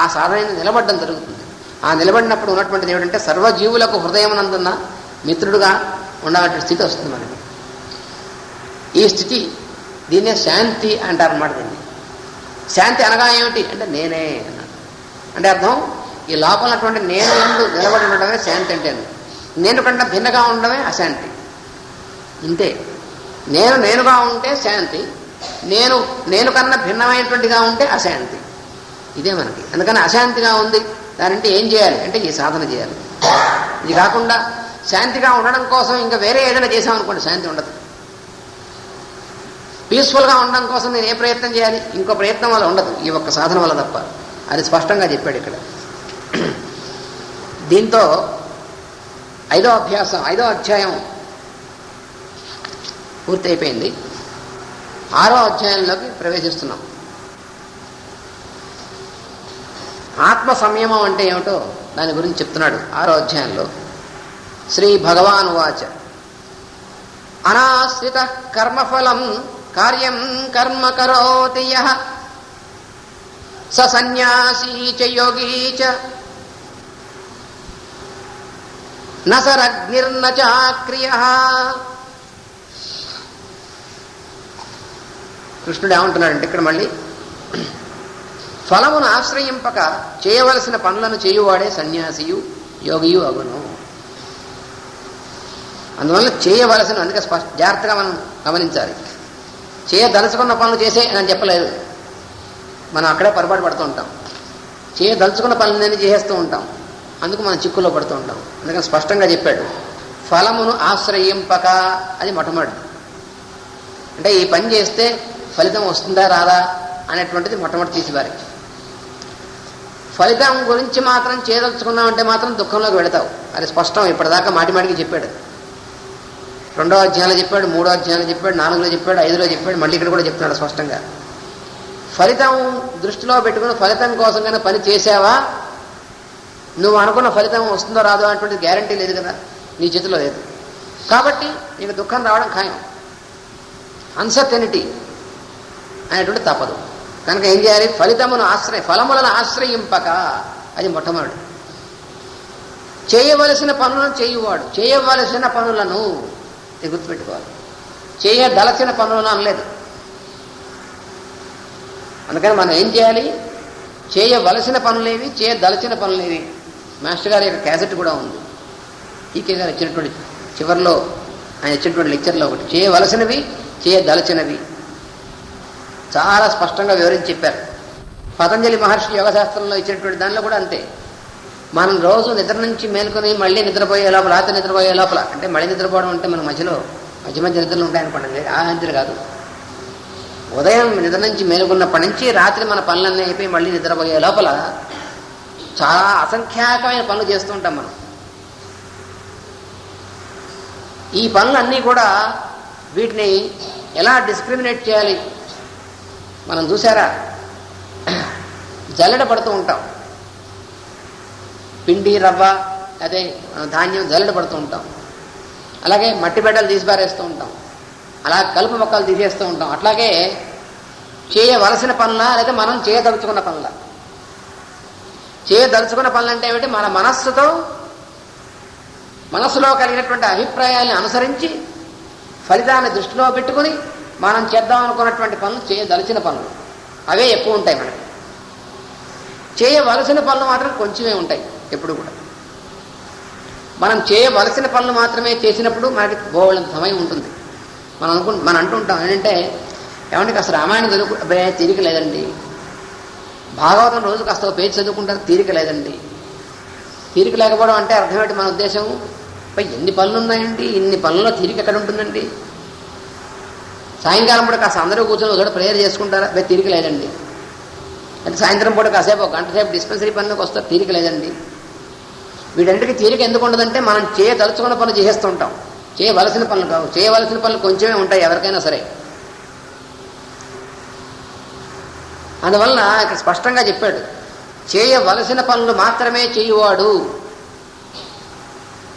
ఆ సాధన నిలబడడం జరుగుతుంది. ఆ నిలబడినప్పుడు ఉన్నటువంటిది ఏమిటంటే సర్వజీవులకు హృదయమునందున్న మిత్రుడుగా ఉండాలంటే స్థితి వస్తుంది మనకి. ఈ స్థితి దీన్నే శాంతి అంటారు అన్నమాట. దీన్ని శాంతి అనగా ఏమిటి అంటే నేనే అన్నాడు. అంటే అర్థం ఈ లోపలటువంటి నేను ఎందు నిలబడి ఉండడమే శాంతి అంటే. నేను కన్నా భిన్నగా ఉండడమే అశాంతి. ఇంతే. నేనుగా ఉంటే శాంతి, నేను కన్నా భిన్నమైనటువంటిగా ఉంటే అశాంతి. ఇదే మనకి. అందుకని అశాంతిగా ఉంది దానంటే ఏం చేయాలి అంటే ఈ సాధన చేయాలి. ఇది కాకుండా శాంతిగా ఉండడం కోసం ఇంకా వేరే ఏదైనా చేసామనుకోండి శాంతి ఉండదు. పీస్ఫుల్గా ఉండడం కోసం నేను ఏ ప్రయత్నం చేయాలి? ఇంకో ప్రయత్నం వల్ల ఉండదు, ఈ ఒక్క సాధన వల్ల తప్ప. అది స్పష్టంగా చెప్పాడు ఇక్కడ. దీంతో 5వ అధ్యాయం పూర్తి అయిపోయింది. 6వ అధ్యాయంలోకి ప్రవేశిస్తున్నాం. ఆత్మ సంయమం అంటే ఏమిటో దాని గురించి చెప్తున్నాడు 6వ అధ్యాయంలో. శ్రీ భగవాన్ వాచ అనాశ్రిత కర్మఫలం కార్యం కర్మ కరోతి యః స సన్యాసీ చ యోగీ చ న సరగ్నిర్న చాక్రియః. కృష్ణుడు ఏమంటున్నాడంటే ఇక్కడ మళ్ళీ ఫలమును ఆశ్రయింపక చేయవలసిన పనులను చేయువాడే సన్యాసియు యోగియు అగును. అందువల్ల చేయవలసిన, అందుకే జాగ్రత్తగా మనం గమనించాలి. చేయదలుచుకున్న పనులు చేసే అని చెప్పలేదు. మనం అక్కడే పొరపాటు పడుతూ ఉంటాం. చేయదలుచుకున్న పనులన్నీ చేసేస్తూ ఉంటాం. అందుకు మనం చిక్కులో పడుతూ ఉంటాం. అందుకని స్పష్టంగా చెప్పాడు ఫలమును ఆశ్రయింపక. అది మొట్టమొదటి. అంటే ఈ పని చేస్తే ఫలితం వస్తుందా రాదా అనేటువంటిది మొట్టమొదటి తీసివారి. ఫలితం గురించి మాత్రం చేయదలుచుకున్నామంటే మాత్రం దుఃఖంలోకి వెళతావు. అది స్పష్టం. ఇప్పటిదాకా మాటిమాటికి చెప్పాడు. 2వ అధ్యాయంలో చెప్పాడు, 3వ అధ్యాయంలో చెప్పాడు, 4లో చెప్పాడు, 5లో చెప్పాడు, మళ్ళీ ఇక్కడ కూడా చెప్తున్నాడు స్పష్టంగా. ఫలితం దృష్టిలో పెట్టుకుని ఫలితం కోసం కన్నా పని చేసావా, నువ్వు అనుకున్న ఫలితం వస్తుందో రాదో అనేటువంటి గ్యారంటీ లేదు కదా, నీ చేతిలో లేదు. కాబట్టి నీకు దుఃఖం రావడం ఖాయం. అన్సర్టెనిటీ అనేటువంటి తప్పదు. కనుక ఏం చేయాలి? ఫలములను ఆశ్రయింపక. అది మొట్టమొదటి. చేయవలసిన పనులను చేయువాడు. చేయవలసిన పనులను గుర్తుపెట్టుకోవాలి. చేయదలచిన పనులను అనలేదు. అందుకని మనం ఏం చేయాలి? చేయవలసిన పనులేవి, చేయదలచిన పనులేవి. మాస్టర్ గారి యొక్క క్యాసెట్ కూడా ఉంది. ఈకే గారు ఇచ్చినటువంటి చివరిలో ఆయన ఇచ్చినటువంటి లెక్చర్లో ఒకటి చేయవలసినవి, చేయదలచినవి చాలా స్పష్టంగా వివరించి చెప్పారు. పతంజలి మహర్షి యోగశాస్త్రంలో ఇచ్చినటువంటి దానిలో కూడా అంతే. మనం రోజు నిద్ర నుంచి మేలుకొని మళ్ళీ నిద్రపోయే లోపల, రాత్రి నిద్రపోయే లోపల, అంటే మళ్ళీ నిద్రపోవడం అంటే మన మధ్య నిద్రలు ఉంటాయనుకోండి, ఆ నిద్ర కాదు. ఉదయం నిద్ర నుంచి మేలుకున్నప్పటి నుంచి రాత్రి మన పనులన్నీ అయిపోయి మళ్ళీ నిద్రపోయే లోపల చాలా అసంఖ్యాకమైన పనులు చేస్తూ ఉంటాం మనం. ఈ పనులన్నీ కూడా వీటిని ఎలా డిస్క్రిమినేట్ చేయాలి మనం చూసారా? జల్లెడ పడుతూ ఉంటాం. పిండి, రవ్వ, అదే ధాన్యం జల్లెడ పడుతూ ఉంటాం. అలాగే మట్టి బిడ్డలు తీసి పారేస్తూ ఉంటాం. అలా కలుపు మొక్కలు తీసేస్తూ ఉంటాం. అట్లాగే చేయవలసిన పనుల లేదా మనం చేయదలుచుకున్న పనుల. చేయదలుచుకున్న పనులు అంటే ఏమిటి? మన మనస్సులో కలిగినటువంటి అభిప్రాయాలను అనుసరించి ఫలితాన్ని దృష్టిలో పెట్టుకుని మనం చేద్దాం అనుకున్నటువంటి పనులు చేయదలిచిన పనులు. అవే ఎక్కువ ఉంటాయి మనకి. చేయవలసిన పనులు మాత్రం కొంచెమే ఉంటాయి ఎప్పుడు కూడా. మనం చేయవలసిన పనులు మాత్రమే చేసినప్పుడు మనకి బోళ్ళంత సమయం ఉంటుంది. మనం అంటుంటాం ఏంటంటే, ఏమంటే కాస్త రామాయణం తీరిక లేదండి, భాగవతం రోజు కాస్త పేజీ చదువుకుంటారు, తీరిక లేదండి. తీరిక లేకపోవడం అంటే అర్థం ఏంటి? మన ఉద్దేశం ఎన్ని పనులు ఉన్నాయండి, ఇన్ని పనుల్లో తీరిక ఎక్కడ ఉంటుందండి? సాయంకాలం పూట కాస్త అందరూ కూర్చొని ఒకటి ప్రేయర్ చేసుకుంటారా? తీరిక లేదండి. అంటే సాయంత్రం పూట కాసేపు ఒక గంట సేపు డిస్పెన్సరీ పనులకు వస్తారు, తీరిక లేదండి. వీటన్నిటికీ తీరిక ఎందుకు ఉండదంటే మనం చేయదలుచుకున్న పనులు చేసేస్తూ ఉంటాం. చేయవలసిన పనులు కావు. చేయవలసిన పనులు కొంచెమే ఉంటాయి ఎవరికైనా సరే. అందువలన ఇక్కడ స్పష్టంగా చెప్పాడు, చేయవలసిన పనులు మాత్రమే చేయువాడు,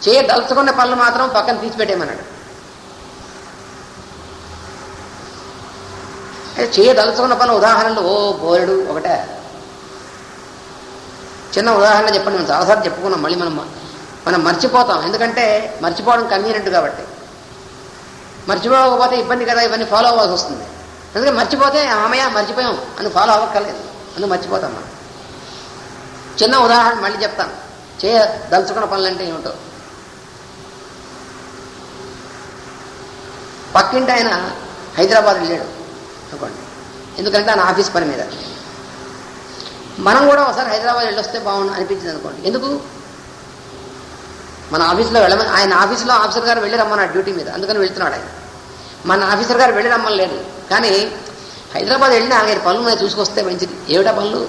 చేయదలుచుకున్న పనులు మాత్రం పక్కన తీసిపెట్టేమన్నాడు. చేయదలుచుకున్న పనుల ఉదాహరణలు బోలెడు ఒకటే. చిన్న ఉదాహరణ చెప్పండి, మనం చాలాసార్లు చెప్పుకున్నాం, మళ్ళీ మనం మర్చిపోతాం. ఎందుకంటే మర్చిపోవడం కన్వీనియంట్ కాబట్టి. మర్చిపోకపోతే ఇబ్బంది కదా, ఇవన్నీ ఫాలో అవ్వాల్సి వస్తుంది. అందుకని మర్చిపోతే ఆమెయా మర్చిపోయాం అని ఫాలో అవ్వక్కర్లేదు, అందుకు మర్చిపోతాం మనం. చిన్న ఉదాహరణ మళ్ళీ చెప్తాను, చేయదలుచుకున్న పనులు అంటే ఏమిటో. పక్కింటి ఆయన హైదరాబాద్ వెళ్ళాడు అనుకోండి, ఎందుకంటే ఆయన ఆఫీస్ పని మీద. మనం కూడా ఒకసారి హైదరాబాద్ వెళ్ళొస్తే బాగుండు అనిపించింది అనుకోండి. ఎందుకు? మన ఆఫీస్లో వెళ్ళమని, ఆయన ఆఫీస్లో ఆఫీసర్ గారు వెళ్ళి రమ్మన్నాడు డ్యూటీ మీద, అందుకని వెళ్తున్నాడు ఆయన. మన ఆఫీసర్ గారు వెళ్ళి రమ్మని లేదు, కానీ హైదరాబాద్ వెళ్ళి 4-5 పనులు నేను చూసుకొస్తే మంచిది. ఏమిటా పనులు?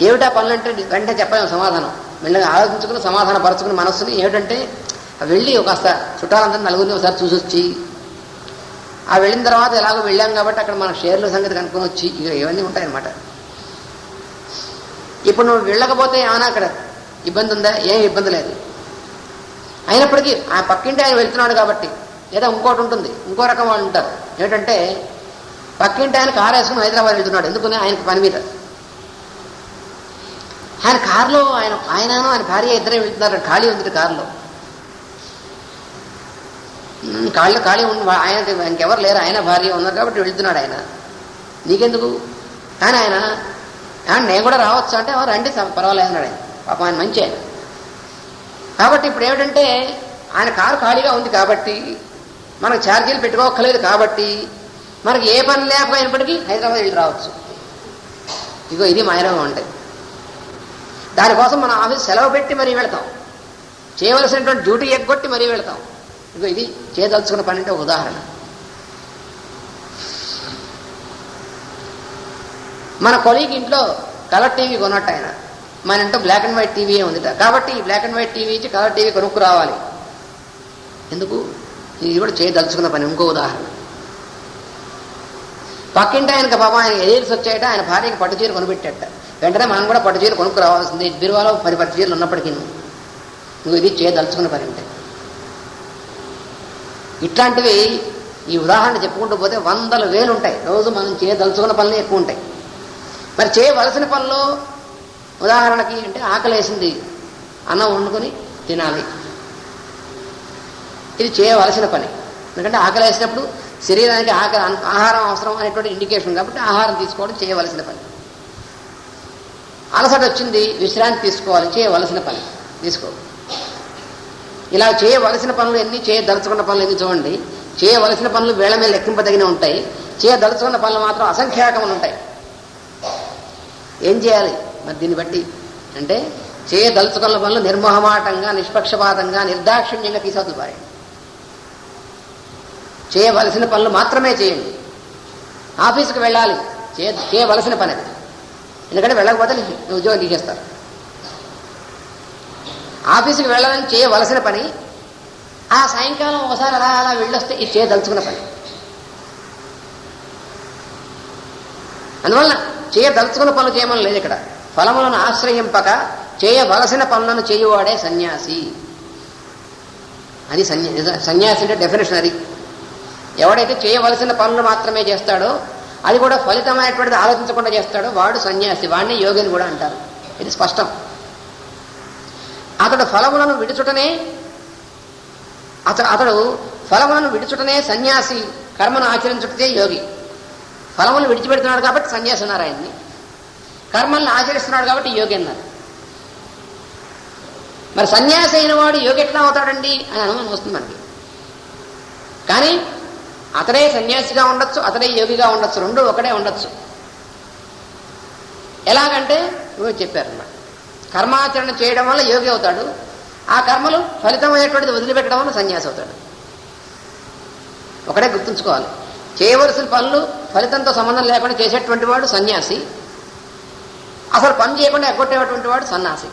ఏమిటా పనులు అంటే వెంటనే చెప్పలేము సమాధానం. మెల్లగా ఆలోచించుకుని సమాధాన పరచుకుని మనస్సుని ఏమిటంటే వెళ్ళి కాస్త చుట్టాలందరూ నలుగురిని ఒకసారి చూసొచ్చి, ఆ వెళ్ళిన తర్వాత ఎలాగో వెళ్ళాం కాబట్టి అక్కడ మన షేర్ల సంగతి కనుక్కొని వచ్చి, ఇక ఇవన్నీ ఉంటాయన్నమాట. ఇప్పుడు నువ్వు వెళ్ళకపోతే ఏమైనా అక్కడ ఇబ్బంది ఉందా? ఏం ఇబ్బంది లేదు. అయినప్పటికీ ఆ పక్కింటి ఆయన వెళ్తున్నాడు కాబట్టి, లేదా ఇంకోటి ఉంటుంది, ఇంకో రకం వాళ్ళు ఉంటారు. ఏంటంటే పక్కింటి ఆయన కారు వేసుకుని హైదరాబాద్ వెళ్తున్నాడు, ఎందుకని ఆయనకు పని మీద. ఆయన కారులో ఆయన భార్య ఇద్దరే వెళ్తున్నారు, ఖాళీ ఉంది కారులో. ఖాళీ ఉంది, ఆయనకి ఇంకెవరు లేరు, ఆయన భార్య ఉన్నారు కాబట్టి వెళ్తున్నాడు ఆయన. నీకెందుకు? కానీ ఆయన నేను కూడా రావచ్చు అంటే రండి పర్వాలేదు అన్నాడు ఆయన. పాపం ఆయన మంచి ఆయన. కాబట్టి ఇప్పుడు ఏమిటంటే ఆయన కారు ఖాళీగా ఉంది కాబట్టి, మనకు ఛార్జీలు పెట్టుకోక్కర్లేదు కాబట్టి, మనకి ఏ పని లేకపోయినప్పటికీ హైదరాబాద్ వెళ్ళి రావచ్చు. ఇగో ఇది మాయరోగం అంటే. దానికోసం మన ఆఫీస్ సెలవు పెట్టి మరీ వెళతాం, చేయవలసినటువంటి డ్యూటీ ఎగ్గొట్టి మరీ వెళతాం. ఇగో ఇది చేయదలుచుకున్న పని అంటే ఒక ఉదాహరణ. మన కొలీగ్ ఇంట్లో కలర్ టీవీ కొన్నట్టు ఆయన, మన ఇంట్లో బ్లాక్ అండ్ వైట్ టీవీ ఉందిట, కాబట్టి ఈ బ్లాక్ అండ్ వైట్ టీవీ ఇచ్చి కలర్ టీవీ కొనుక్కు రావాలి. ఎందుకు? ఇది కూడా చేయదలుచుకున్న పని. ఇంకో ఉదాహరణ, పక్కింటి ఆయనకి పాపం ఆయన ఎయిర్స్ వచ్చాయట, ఆయన భార్యకి పట్టు చీర కొనిపెట్టాట. వెంటనే మనం కూడా పట్టు చీర కొనుక్కు రావాల్సింది, బీరువాలో 10 పట్టు చీరలు ఉన్నప్పటికీ. ఇంకో ఇది చేయదలుచుకున్న పని అంటే. ఇట్లాంటివి ఈ ఉదాహరణ చెప్పుకుంటూ పోతే 100,000 ఉంటాయి. రోజు మనం చేయదలుచుకున్న పనులు ఎక్కువ ఉంటాయి. మరి చేయవలసిన పనులు ఉదాహరణకి అంటే ఆకలి వేసింది, అన్నం వండుకొని తినాలి, ఇది చేయవలసిన పని. ఎందుకంటే ఆకలి వేసినప్పుడు శరీరానికి ఆహారం అవసరం అనేటువంటి ఇండికేషన్ కాబట్టి ఆహారం తీసుకోవడం చేయవలసిన పని. అలసట వచ్చింది, విశ్రాంతి తీసుకోవాలి, చేయవలసిన పని, తీసుకో. ఇలా చేయవలసిన పనులు ఎన్ని, చేయదలుచుకున్న పనులు ఎన్ని చూడండి. చేయవలసిన పనులు వేళ మీద లెక్కింపదగిన ఉంటాయి, చేయదలుచుకున్న పనులు మాత్రం అసంఖ్యాకములు ఉంటాయి. ఏం చేయాలి మరి దీన్ని బట్టి అంటే, చేయదలుచుకున్న పనులు నిర్మోహమాటంగా, నిష్పక్షపాతంగా, నిర్దాక్షిణ్యంగా తీసవద్దు భార్య. చేయవలసిన పనులు మాత్రమే చేయండి. ఆఫీసుకు వెళ్ళాలి, చేయవలసిన పని అది. ఎందుకంటే వెళ్ళకపోతే ఉద్యోగం తీసేస్తారు. ఆఫీసుకి వెళ్ళాలని చేయవలసిన పని, ఆ సాయంకాలం ఒకసారి అలా వెళ్ళొస్తే ఇది చేయదలుచుకున్న పని. అందువలన చేయదలుచుకున్న పనులు చేయమని లేదు ఇక్కడ. ఫలములను ఆశ్రయింపక చేయవలసిన పనులను చేయువాడే సన్యాసి. అది సన్యాసి అంటే డెఫినేషన్ అది. ఎవడైతే చేయవలసిన పనులు మాత్రమే చేస్తాడో, అది కూడా ఫలితమైనటువంటిది ఆలోచించకుండా చేస్తాడో వాడు సన్యాసి. వాడిని యోగిని కూడా అంటారు. ఇది స్పష్టం. అతడు ఫలములను విడుచుటనే సన్యాసి, కర్మను ఆచరించుటే యోగి. ఫలములు విడిచిపెడుతున్నాడు కాబట్టి సన్యాసి అన్నారు ఆయన్ని, కర్మల్ని ఆచరిస్తున్నాడు కాబట్టి యోగి అన్నారు. మరి సన్యాసి అయిన వాడు యోగి ఎట్లా అవుతాడండి అని అనుమానం వస్తుంది మనకి. కానీ అతడే సన్యాసిగా ఉండొచ్చు, అతడే యోగిగా ఉండొచ్చు, రెండు ఒకటే ఉండొచ్చు. ఎలాగంటే చెప్పారన్నమాట. కర్మాచరణ చేయడం వల్ల యోగి అవుతాడు, ఆ కర్మలు ఫలితమైనటువంటిది వదిలిపెట్టడం వల్ల సన్యాసి అవుతాడు. ఒకటే గుర్తుంచుకోవాలి. చేయవలసిన పనులు ఫలితంతో సంబంధం లేకుండా చేసేటువంటి వాడు సన్యాసి, అసలు పని చేయకుండా ఎగ్గొట్టేటువంటి వాడు సన్యాసి.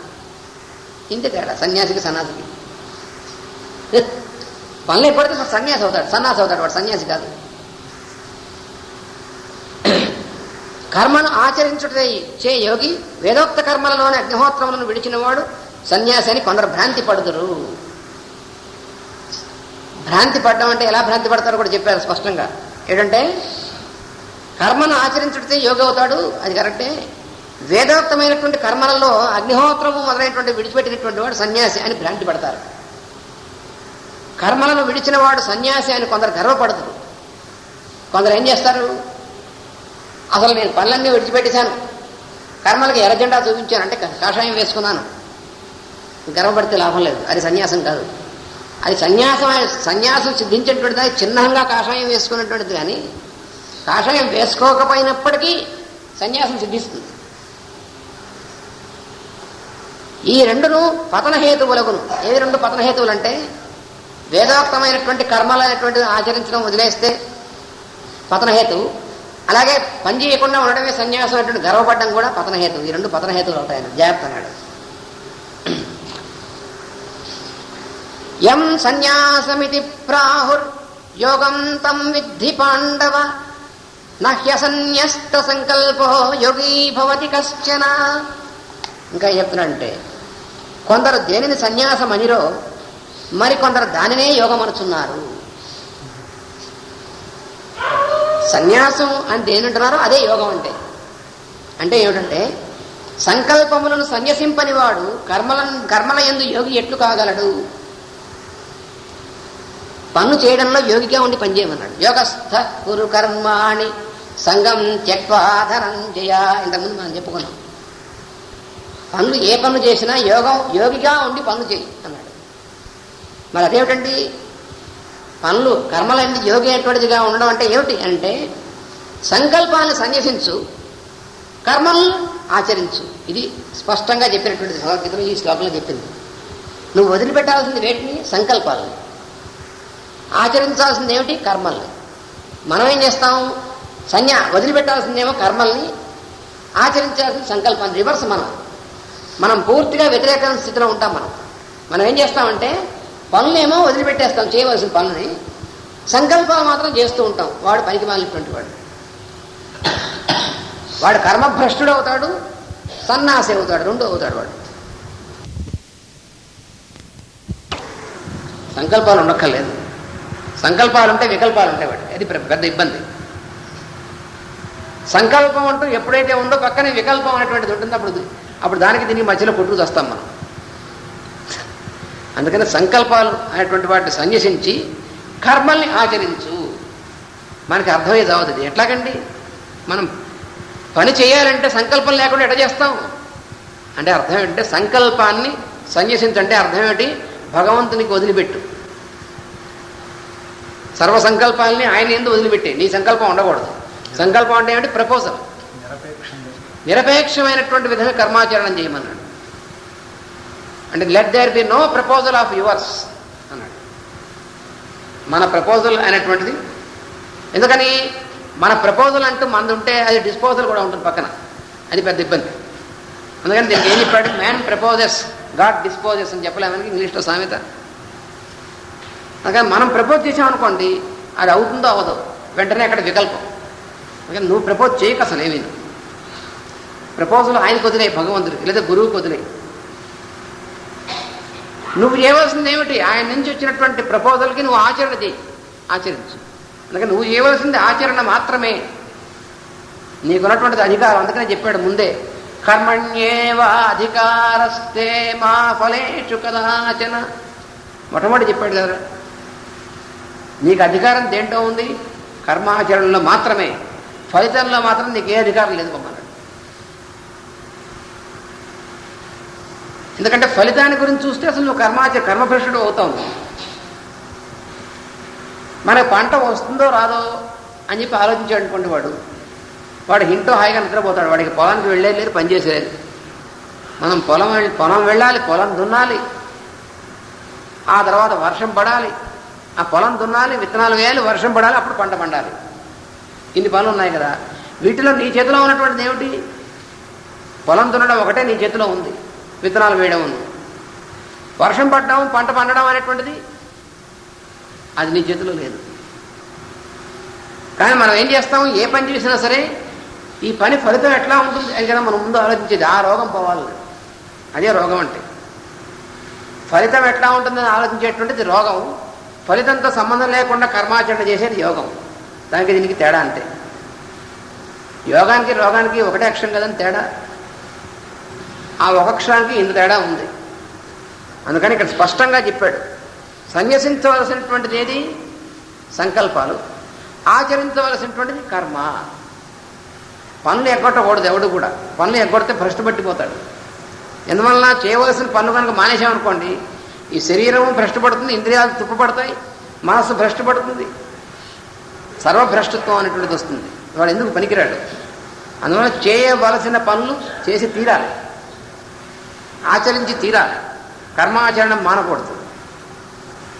ఇంతే తేడా సన్యాసికి సన్యాసికి. పనులు ఎప్పుడైతే సన్యాసి అవుతాడు వాడు సన్యాసి కాదు. కర్మను ఆచరించుటే చే యోగి, వేదోక్త కర్మలలోని అగ్నిహోత్రములను విడిచిన వాడు సన్యాసి అని కొందరు భ్రాంతి పడుదురు. భ్రాంతి పడడం అంటే ఎలా భ్రాంతి పడతారో కూడా చెప్పారు స్పష్టంగా. ఏంటంటే కర్మను ఆచరించుడితే యోగి అవుతాడు, అది కరెక్టే. వేదోక్తమైనటువంటి కర్మలలో అగ్నిహోత్రము మొదలైనటువంటి విడిచిపెట్టినటువంటి వాడు సన్యాసి అని భ్రాంతి పడతారు. కర్మలను విడిచిన వాడు సన్యాసి అని కొందరు గర్వపడతారు. కొందరు ఏం చేస్తారు, అసలు నేను పనులన్నీ విడిచిపెట్టేశాను, కర్మలకి ఎర్రజెండా చూపించాను, అంటే కాషాయం వేసుకున్నాను, గర్వపడితే లాభం లేదు. అది సన్యాసం కాదు. అది సన్యాసం సిద్ధించేటువంటిది, అది చిహ్నంగా కాషాయం వేసుకున్నటువంటిది. కానీ కాషాయం వేసుకోకపోయినప్పటికీ సన్యాసం సిద్ధిస్తుంది. ఈ రెండును పతనహేతువులగును. ఏవి రెండు పతనహేతువులు అంటే వేదోక్తమైనటువంటి కర్మలు అనేటువంటిది ఆచరించడం వదిలేస్తే పతనహేతువు, అలాగే పని చేయకుండా ఉండడమే సన్యాసం అనేటువంటి గర్వపడడం కూడా పతనహేతువు. ఈ రెండు పతనహేతువులు అవుతాయని జాగ్రత్త అన్నాడు. యం సన్యాసమితి ప్రాహుర్ యోగం తం విద్ధి పాండవ నహ్యసన్యస్త సంకల్పో యోగీ భవతి కశ్చన. ఇంకా చెప్తున్నాడంటే కొందరు దేనిని సన్యాసం అనిరో మరికొందరు దానినే యోగం అనుచున్నారు. సన్యాసం అని దేనింటున్నారో అదే యోగం అంటే. అంటే ఏమిటంటే సంకల్పములను సన్యసింపని వాడు కర్మల యందు యోగి ఎట్లు కాగలడు? పన్ను చేయడంలో యోగిగా ఉండి పనిచేయమన్నాడు. యోగస్థ కురు కర్మాణి సంగం త్యక్వా ధనంజయ. ఇంతకుముందు మనం చెప్పుకున్నాం, పనులు ఏ పనులు చేసినా యోగిగా ఉండి పనులు చేయి అన్నాడు. మరి అదేమిటండి పనులు కర్మలంది యోగి అటువంటిదిగా ఉండడం అంటే ఏమిటి అంటే సంకల్పాన్ని సన్యసించు, కర్మలను ఆచరించు. ఇది స్పష్టంగా చెప్పినటువంటిది భగవద్గీతలో ఈ శ్లోకంలో చెప్పింది. నువ్వు వదిలిపెట్టాల్సింది వేటిని? సంకల్పాలని. ఆచరించాల్సింది ఏమిటి? కర్మల్ని. మనం ఏం చేస్తాం? వదిలిపెట్టాల్సిందేమో కర్మల్ని, ఆచరించాల్సిన సంకల్పాన్ని. రివర్స్. మనం పూర్తిగా వ్యతిరేక స్థితిలో ఉంటాం. మనం ఏం చేస్తామంటే పనులేమో వదిలిపెట్టేస్తాం, చేయవలసిన పనులని, సంకల్పాలు మాత్రం చేస్తూ ఉంటాం. వాడు పనికి మాలినటువంటి వాడు కర్మభ్రష్టుడు అవుతాడు, సన్నాసి అవుతాడు, రెండు అవుతాడు వాడు. సంకల్పాలు ఉండక్కర్లేదు. సంకల్పాలు ఉంటే వికల్పాలు ఉంటాయి వాడికి. అది పెద్ద ఇబ్బంది. సంకల్పం అంటూ ఎప్పుడైతే ఉందో పక్కనే వికల్పం అనేటువంటిది ఉంటుంది. అప్పుడు దానికి దీనికి మధ్యలో కొట్టుకు వస్తాం మనం. అందుకని సంకల్పాలు అనేటువంటి వాటిని సన్యసించి కర్మల్ని ఆచరించు. మనకి అర్థమయ్యేది అవుతుంది. ఎట్లాగండి మనం పని చేయాలంటే సంకల్పం లేకుండా ఎట్లా చేస్తాం అంటే అర్థం ఏంటంటే సంకల్పాన్ని సన్యసించంటే అర్థం ఏంటి? భగవంతునికి వదిలిపెట్టు. సర్వ సంకల్పాలని ఆయన ఎందు వదిలిపెట్టే. నీ సంకల్పం ఉండకూడదు. సంకల్పం అంటే ఏమిటి? ప్రపోజల్. నిరపేక్షమైనటువంటి విధంగా కర్మాచరణం చేయమన్నాడు. అంటే let there be no proposal of yours అన్నాడు. మన ప్రపోజల్ అనేటువంటిది ఎందుకని మన ప్రపోజల్ అంటూ మనది ఉంటే అది డిస్పోజల్ కూడా ఉంటుంది పక్కన. అది పెద్ద ఇబ్బంది. అందుకని దీనికి ఏం చెప్పాడు? మ్యాన్ ప్రపోజెస్, గాడ్ డిస్పోజెస్ అని చెప్పలేమని ఇంగ్లీష్లో సామెత. అందుకని మనం ప్రపోజ్ చేసామనుకోండి, అది అవుతుందో అవ్వదో వెంటనే అక్కడ వికల్పం. అందుకని నువ్వు ప్రపోజ్ చేయక అసలు ఏమీ ప్రపోజల్ ఆయనకు వదిలే, భగవంతుడికి లేదా గురువుకి వదిలే. నువ్వు చేయవలసింది ఏమిటి? ఆయన నుంచి వచ్చినటువంటి ప్రపోజల్కి నువ్వు ఆచరించు. అందుకని నువ్వు చేయవలసింది ఆచరణ మాత్రమే. నీకున్నటువంటిది అధికారం. అందుకనే చెప్పాడు ముందే, కర్మణ్యేవ అధికారస్తే మా ఫలేషు కదాచన. మొట్టమొదటి చెప్పాడు కదా, నీకు అధికారం దేంట్లో ఉంది? కర్మాచరణలో మాత్రమే. ఫలితంలో మాత్రం నీకు ఏ అధికారం లేదు అన్నాడు. ఎందుకంటే ఫలితాన్ని గురించి చూస్తే అసలు నువ్వు కర్మభ్రష్టుడు అవుతావు. మనకు పంట వస్తుందో రాదో అని చెప్పి ఆలోచించాడు అనుకోండి, వాడు ఇంట్లో హాయిగా నిద్రపోతాడు. వాడికి పొలానికి వెళ్ళలేదు, పని చేసేది. మనం పొలం వెళ్ళాలి, పొలం దున్నాలి, ఆ తర్వాత వర్షం పడాలి, ఆ పొలం దున్నాలి, విత్తనాలు వేయాలి, వర్షం పడాలి, అప్పుడు పంట పండాలి. ఇన్ని పనులు ఉన్నాయి కదా. వీటిలో నీ చేతిలో ఉన్నటువంటిది ఏమిటి? పొలం దున్నడం ఒకటే నీ చేతిలో ఉంది, విత్తనాలు వేయడం ఉంది. వర్షం పడడం, పంట పండడం అనేటువంటిది అది నీ చేతిలో లేదు. కానీ మనం ఏం చేస్తాం? ఏ పని చేసినా సరే ఈ పని ఫలితం ఎట్లా ఉంటుంది అని కదా మనం ముందు ఆలోచించేది. ఆ రోగం పోవాలి. అదే రోగం అంటే. ఫలితం ఎట్లా ఉంటుందని ఆలోచించేటువంటిది రోగం. ఫలితంతో సంబంధం లేకుండా కర్మాచరణ చేసేది యోగం. దానికి దీనికి తేడా అంతే. యోగానికి రోగానికి ఒకటే అక్షరం కదని తేడా. ఆ ఒక అక్షరానికి ఇంత తేడా ఉంది. అందుకని ఇక్కడ స్పష్టంగా చెప్పాడు, సన్యసించవలసినటువంటిది ఏది? సంకల్పాలు. ఆచరించవలసినటువంటిది కర్మ. పనులు ఎగ్గొట్టకూడదు ఎవడు కూడా. పనులు ఎగ్గొడితే భ్రష్టు పట్టిపోతాడు. ఎందువలన చేయవలసిన పనులు కనుక మానేసామనుకోండి, ఈ శరీరము భ్రష్టుపడుతుంది, ఇంద్రియాలు తుప్పపడతాయి, మనస్సు భ్రష్టుపడుతుంది, సర్వభ్రష్టత్వం అనేటువంటిది వస్తుంది. వాడు ఎందుకు పనికిరాడు. అందువల్ల చేయవలసిన పనులు చేసి తీరాలి, ఆచరించి తీరాలి. కర్మాచరణం మానకూడదు.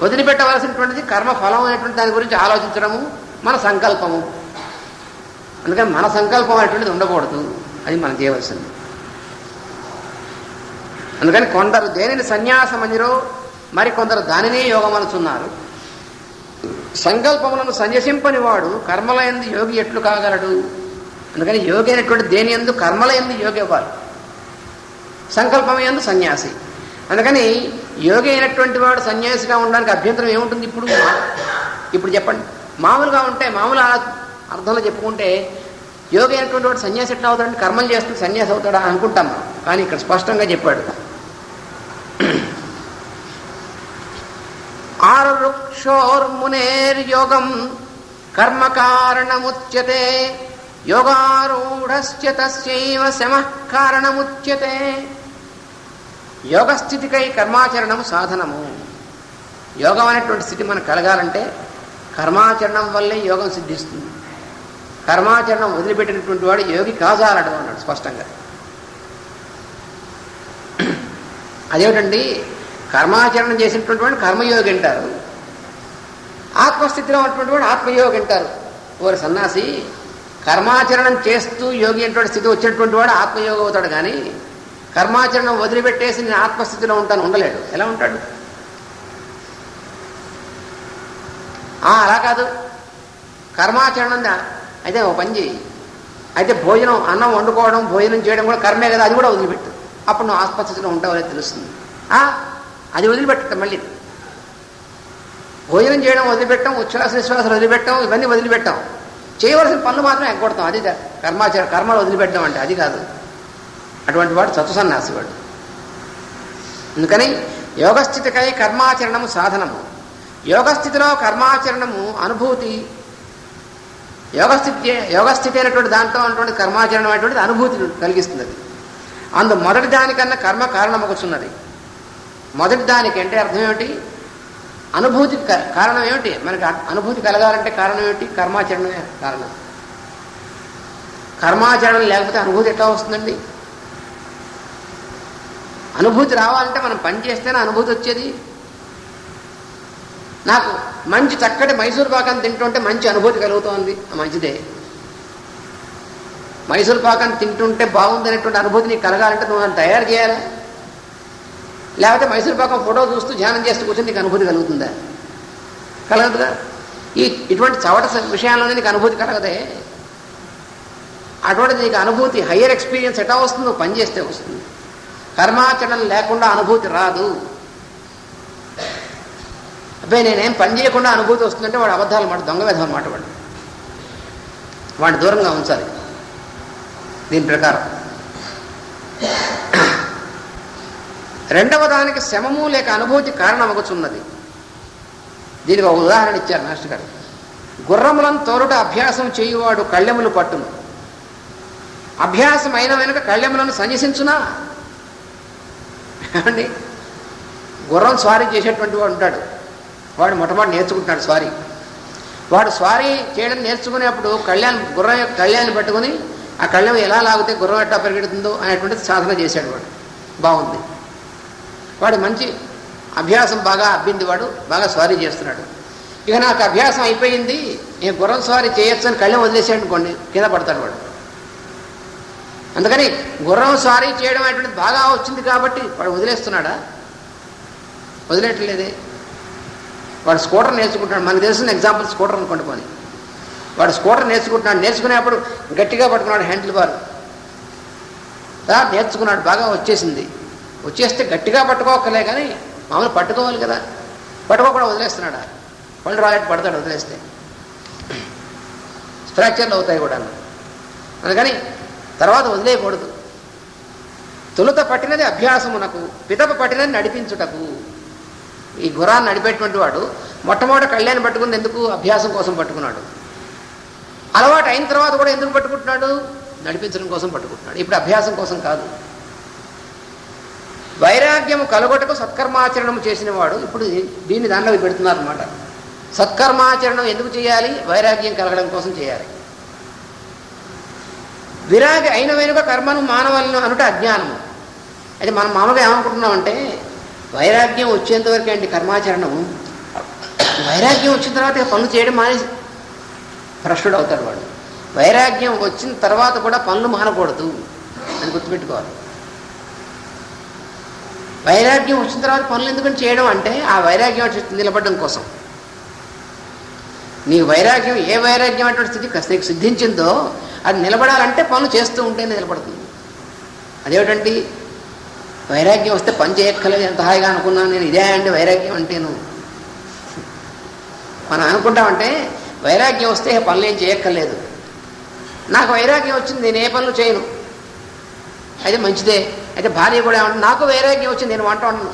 వదిలిపెట్టవలసినటువంటిది కర్మ ఫలం అనేటువంటి దాని గురించి ఆలోచించడము మన సంకల్పము. అందుకని మన సంకల్పం అనేటువంటిది ఉండకూడదు. అది మనం చేయవలసింది. అందుకని కొందరు దేనిని సన్యాసమనిరో మరి కొందరు దానినే యోగమనుచున్నారు. సంకల్పములను సన్యసింపని వాడు కర్మల యందు యోగి ఎట్లు కాగలడు? అందుకని యోగి అయినటువంటి దేని యందు కర్మల యందు యోగి అవ్వాలి, సంకల్పం యందు సన్యాసి. అందుకని యోగి అయినటువంటి వాడు సన్యాసిగా ఉండడానికి అభ్యంతరం ఏముంటుంది? ఇప్పుడు చెప్పండి. మామూలుగా ఉంటే మామూలు అర్థంలో చెప్పుకుంటే యోగి అయినటువంటి వాడు సన్యాసి ఎట్లా అవుతాడు? కర్మలు చేస్తూ సన్యాసి అవుతాడా అనుకుంటాం మనం. కానీ ఇక్కడ స్పష్టంగా చెప్పాడు, ఆరుక్షోర్మునేర్యోగం కర్మకారణముచ్యతే యోగారూఢస్య తస్యైవ శమః కారణముచ్యతే. యోగస్థితికై కర్మాచరణము సాధనము. యోగం అనేటువంటి స్థితి మనకు కలగాలంటే కర్మాచరణం వల్లే యోగం సిద్ధిస్తుంది. కర్మాచరణం వదిలిపెట్టినటువంటి వాడు యోగి కాజాలడు అన్నాడు స్పష్టంగా. అదేమిటండి, కర్మాచరణం చేసినటువంటి వాడు కర్మయోగి అంటారు, ఆత్మస్థితిలో ఉన్నటువంటి వాడు ఆత్మయోగి అంటారు. ఓరి సన్నాసి, కర్మాచరణం చేస్తూ యోగి అనేటువంటి స్థితి వచ్చినటువంటి వాడు ఆత్మయోగి అవుతాడు. కానీ కర్మాచరణం వదిలిపెట్టేసి నేను ఆత్మస్థితిలో ఉంటాను ఉండలేడు. ఎలా ఉంటాడు? అలా కాదు, కర్మాచరణం అయితే ఓ పని చేయి, అయితే భోజనం అన్నం వండుకోవడం భోజనం చేయడం కూడా కర్మే కదా, అది కూడా వదిలిపెట్టు. అప్పుడు నువ్వు ఆత్మస్థితిలో ఉంటావో తెలుస్తుంది. అది వదిలిపెట్టడం. మళ్ళీ భోజనం చేయడం వదిలిపెట్టాం, ఉచ్ఛ్వాస నిశ్వాసాలు వదిలిపెట్టాం, ఇవన్నీ వదిలిపెట్టాం. చేయవలసిన పనులు మాత్రం ఎగ్గొడతాం. అది కర్మలు వదిలిపెట్టడం అంటే అది కాదు. అటువంటి వాడు సత్వసన్యాసి వాడు. అందుకని యోగస్థితికై కర్మాచరణము సాధనము. యోగస్థితిలో కర్మాచరణము అనుభూతి. యోగస్థితి అయినటువంటి దాంట్లో ఉన్నటువంటి కర్మాచరణం అనేటువంటిది అనుభూతి కలిగిస్తుంది. అది అందు మొదటి దానికన్నా కర్మ కారణమగుచున్నది. మొదటి దానికి అంటే అర్థం ఏమిటి? అనుభూతి కారణం ఏమిటి? మనకి అనుభూతి కలగాలంటే కారణం ఏమిటి? కర్మాచరణమే కారణం. కర్మాచరణం లేకపోతే అనుభూతి ఎట్లా వస్తుందండి? అనుభూతి రావాలంటే మనం పని చేస్తేనే అనుభూతి వచ్చేది. నాకు మంచి చక్కటి మైసూర్ పాకాన్ని తింటుంటే మంచి అనుభూతి కలుగుతోంది, మంచిదే. మైసూర్ పాకాన్ని తింటుంటే బాగుంది అనేటువంటి అనుభూతి నీకు కలగాలంటే నువ్వు దాన్ని తయారు చేయాలా? లేకపోతే మైసూర్ పాకం ఫోటో చూస్తూ ధ్యానం చేస్తూ కూర్చొని నీకు అనుభూతి కలుగుతుందా? కలగదుగా. ఇటువంటి చవట విషయాల్లోనే నీకు అనుభూతి కలగదే. అటువంటి నీకు అనుభూతి హయ్యర్ ఎక్స్పీరియన్స్ ఎట్లా వస్తుంది? నువ్వు పని చేస్తే వస్తుంది. కర్మాచరణం లేకుండా అనుభూతి రాదు. అబ్బాయి నేనేం పని చేయకుండా అనుభూతి వస్తుందంటే వాడు అబద్ధాలు మాట, దొంగ వేధం మాట. వాడిని దూరంగా ఉంచాలి. దీని ప్రకారం రెండవ దానికి శమము లేక అనుభూతి కారణమగుచున్నది. దీనికి ఒక ఉదాహరణ ఇచ్చారు మాస్టర్ గారు. గుర్రములను తోలుట అభ్యాసం చేయువాడు కళ్ళెములు పట్టును. అభ్యాసం అయిన వెనుక కళ్ళెములను సన్యసించునా అండి? గుర్రం స్వారీ చేసేటువంటి వాడు ఉంటాడు. వాడు మొట్టమొదటి నేర్చుకుంటున్నాడు స్వారీ. వాడు స్వారీ చేయడం నేర్చుకునేప్పుడు గుర్రం యొక్క కళ్యాణ్ని పట్టుకుని ఆ కళ్ళెం ఎలా లాగితే గుర్రం ఎట్టా పరిగెడుతుందో అనేటువంటిది సాధన చేశాడు. వాడు బాగుంది. వాడు మంచి అభ్యాసం బాగా అబ్బింది. వాడు బాగా స్వారీ చేస్తున్నాడు. ఇక నాకు అభ్యాసం అయిపోయింది, నేను గుర్రం స్వారీ చేయొచ్చు అని కళ్ళెం వదిలేసాడు అనుకోండి, కింద పడతాడు వాడు. అందుకని గుర్రం స్వారీ చేయడం అనేటువంటిది బాగా వచ్చింది కాబట్టి వాడు వదిలేస్తున్నాడా? వదిలేయట్లేదే. వాడు స్కూటర్ నేర్చుకుంటున్నాడు. మనకు తెలిసిన ఎగ్జాంపుల్ స్కూటర్ అనుకోండి. పోనీ వాడు స్కూటర్ నేర్చుకుంటున్నాడు. నేర్చుకునేప్పుడు గట్టిగా పట్టుకున్నాడు హ్యాండిల్ బార్. నేర్చుకున్నాడు, బాగా వచ్చేసింది. వచ్చేస్తే గట్టిగా పట్టుకోకలే కానీ మామూలు పట్టుకోవాలి కదా. పట్టుకోకుండా వదిలేస్తున్నాడా? పళ్ళు రాలెట్టు పడతాడు వదిలేస్తే, ఫ్రాక్చర్లు అవుతాయి కూడా. అందుకని తర్వాత వదిలేయకూడదు. తొలుత పట్టినది అభ్యాసమునకు, పిదప పట్టినది నడిపించుటకు. ఈ గుర్రాన్ని నడిపేటువంటి వాడు మొట్టమొదటి కళ్యాణి పట్టుకుంది ఎందుకు? అభ్యాసం కోసం పట్టుకున్నాడు. అలవాటు అయిన తర్వాత కూడా ఎందుకు పట్టుకుంటున్నాడు? నడిపించడం కోసం పట్టుకుంటున్నాడు. ఇప్పుడు అభ్యాసం కోసం కాదు. వైరాగ్యము కలుగొటకు సత్కర్మాచరణము చేసిన వాడు ఇప్పుడు దీన్ని దానిలో పెడుతున్నారు అన్నమాట. సత్కర్మాచరణం ఎందుకు చేయాలి? వైరాగ్యం కలగడం కోసం చేయాలి. విరాగి అయిన వెనుక కర్మను మానవాలను అనుట అజ్ఞానము. అయితే మనం మామూలుగా ఏమనుకుంటున్నామంటే వైరాగ్యం వచ్చేంతవరకే అండి కర్మాచరణం. వైరాగ్యం వచ్చిన తర్వాత పనులు చేయడం మానేసి భ్రష్టుడు అవుతాడు వాడు. వైరాగ్యం వచ్చిన తర్వాత కూడా పనులు మానకూడదు అని గుర్తుపెట్టుకోవాలి. వైరాగ్యం వచ్చిన తర్వాత పనులు ఎందుకని చేయడం అంటే ఆ వైరాగ్యం నిలబడడం కోసం. నీకు వైరాగ్యం ఏ వైరాగ్యం అటువంటి స్థితి నీకు సిద్ధించిందో అది నిలబడాలంటే పనులు చేస్తూ ఉంటేనే నిలబడుతుంది. అదేమిటండి వైరాగ్యం వస్తే పని చేయక్కర్లేదు ఎంత హాయిగా అనుకున్నాను నేను, ఇదే అండి వైరాగ్యం అంటేను. మనం అనుకుంటామంటే వైరాగ్యం వస్తే పనులు ఏం చేయక్కర్లేదు. నాకు వైరాగ్యం వచ్చింది నేను ఏ పనులు చేయను, అయితే మంచిదే. అయితే భార్య కూడా ఏమంటే నాకు వైరాగ్యం వచ్చింది నేను వంట వండను.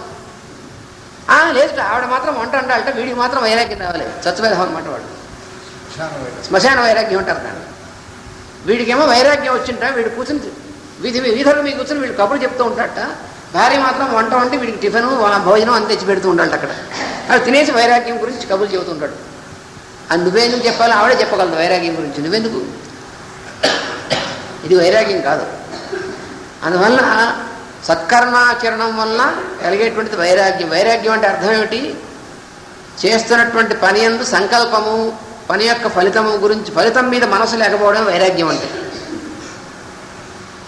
లేదు ఆవిడ మాత్రం వంట వండాలంటే వీడికి మాత్రం వైరాగ్యం రావాలి. చచ్చిపోయేదాం అనమాట వాడు. శ్మశాన వైరాగ్యం అంటారు దాన్ని. వీడికేమో వైరాగ్యం వచ్చింట వీడు కూర్చుని వీధులు మీకు కూర్చుని వీడు కబుర్లు చెప్తూ ఉంటాడట. భార్య మాత్రం వంట వండి వీడికి టిఫిన్ భోజనం అని తెచ్చి పెడుతూ ఉంటాడు. అక్కడ అది తినేసి వైరాగ్యం గురించి కబుర్లు చెబుతుంటాడు. అది నువ్వెందుకు చెప్పాలి? ఆవిడే చెప్పగలదు వైరాగ్యం గురించి, నువ్వెందుకు? ఇది వైరాగ్యం కాదు. అందువల్ల సత్కర్మాచరణం వలన కలిగేటువంటిది వైరాగ్యం. వైరాగ్యం అంటే అర్థం ఏమిటి? చేస్తున్నటువంటి పని యందు సంకల్పము, పని యొక్క ఫలితము గురించి, ఫలితం మీద మనసు లేకపోవడం వైరాగ్యం అంటే.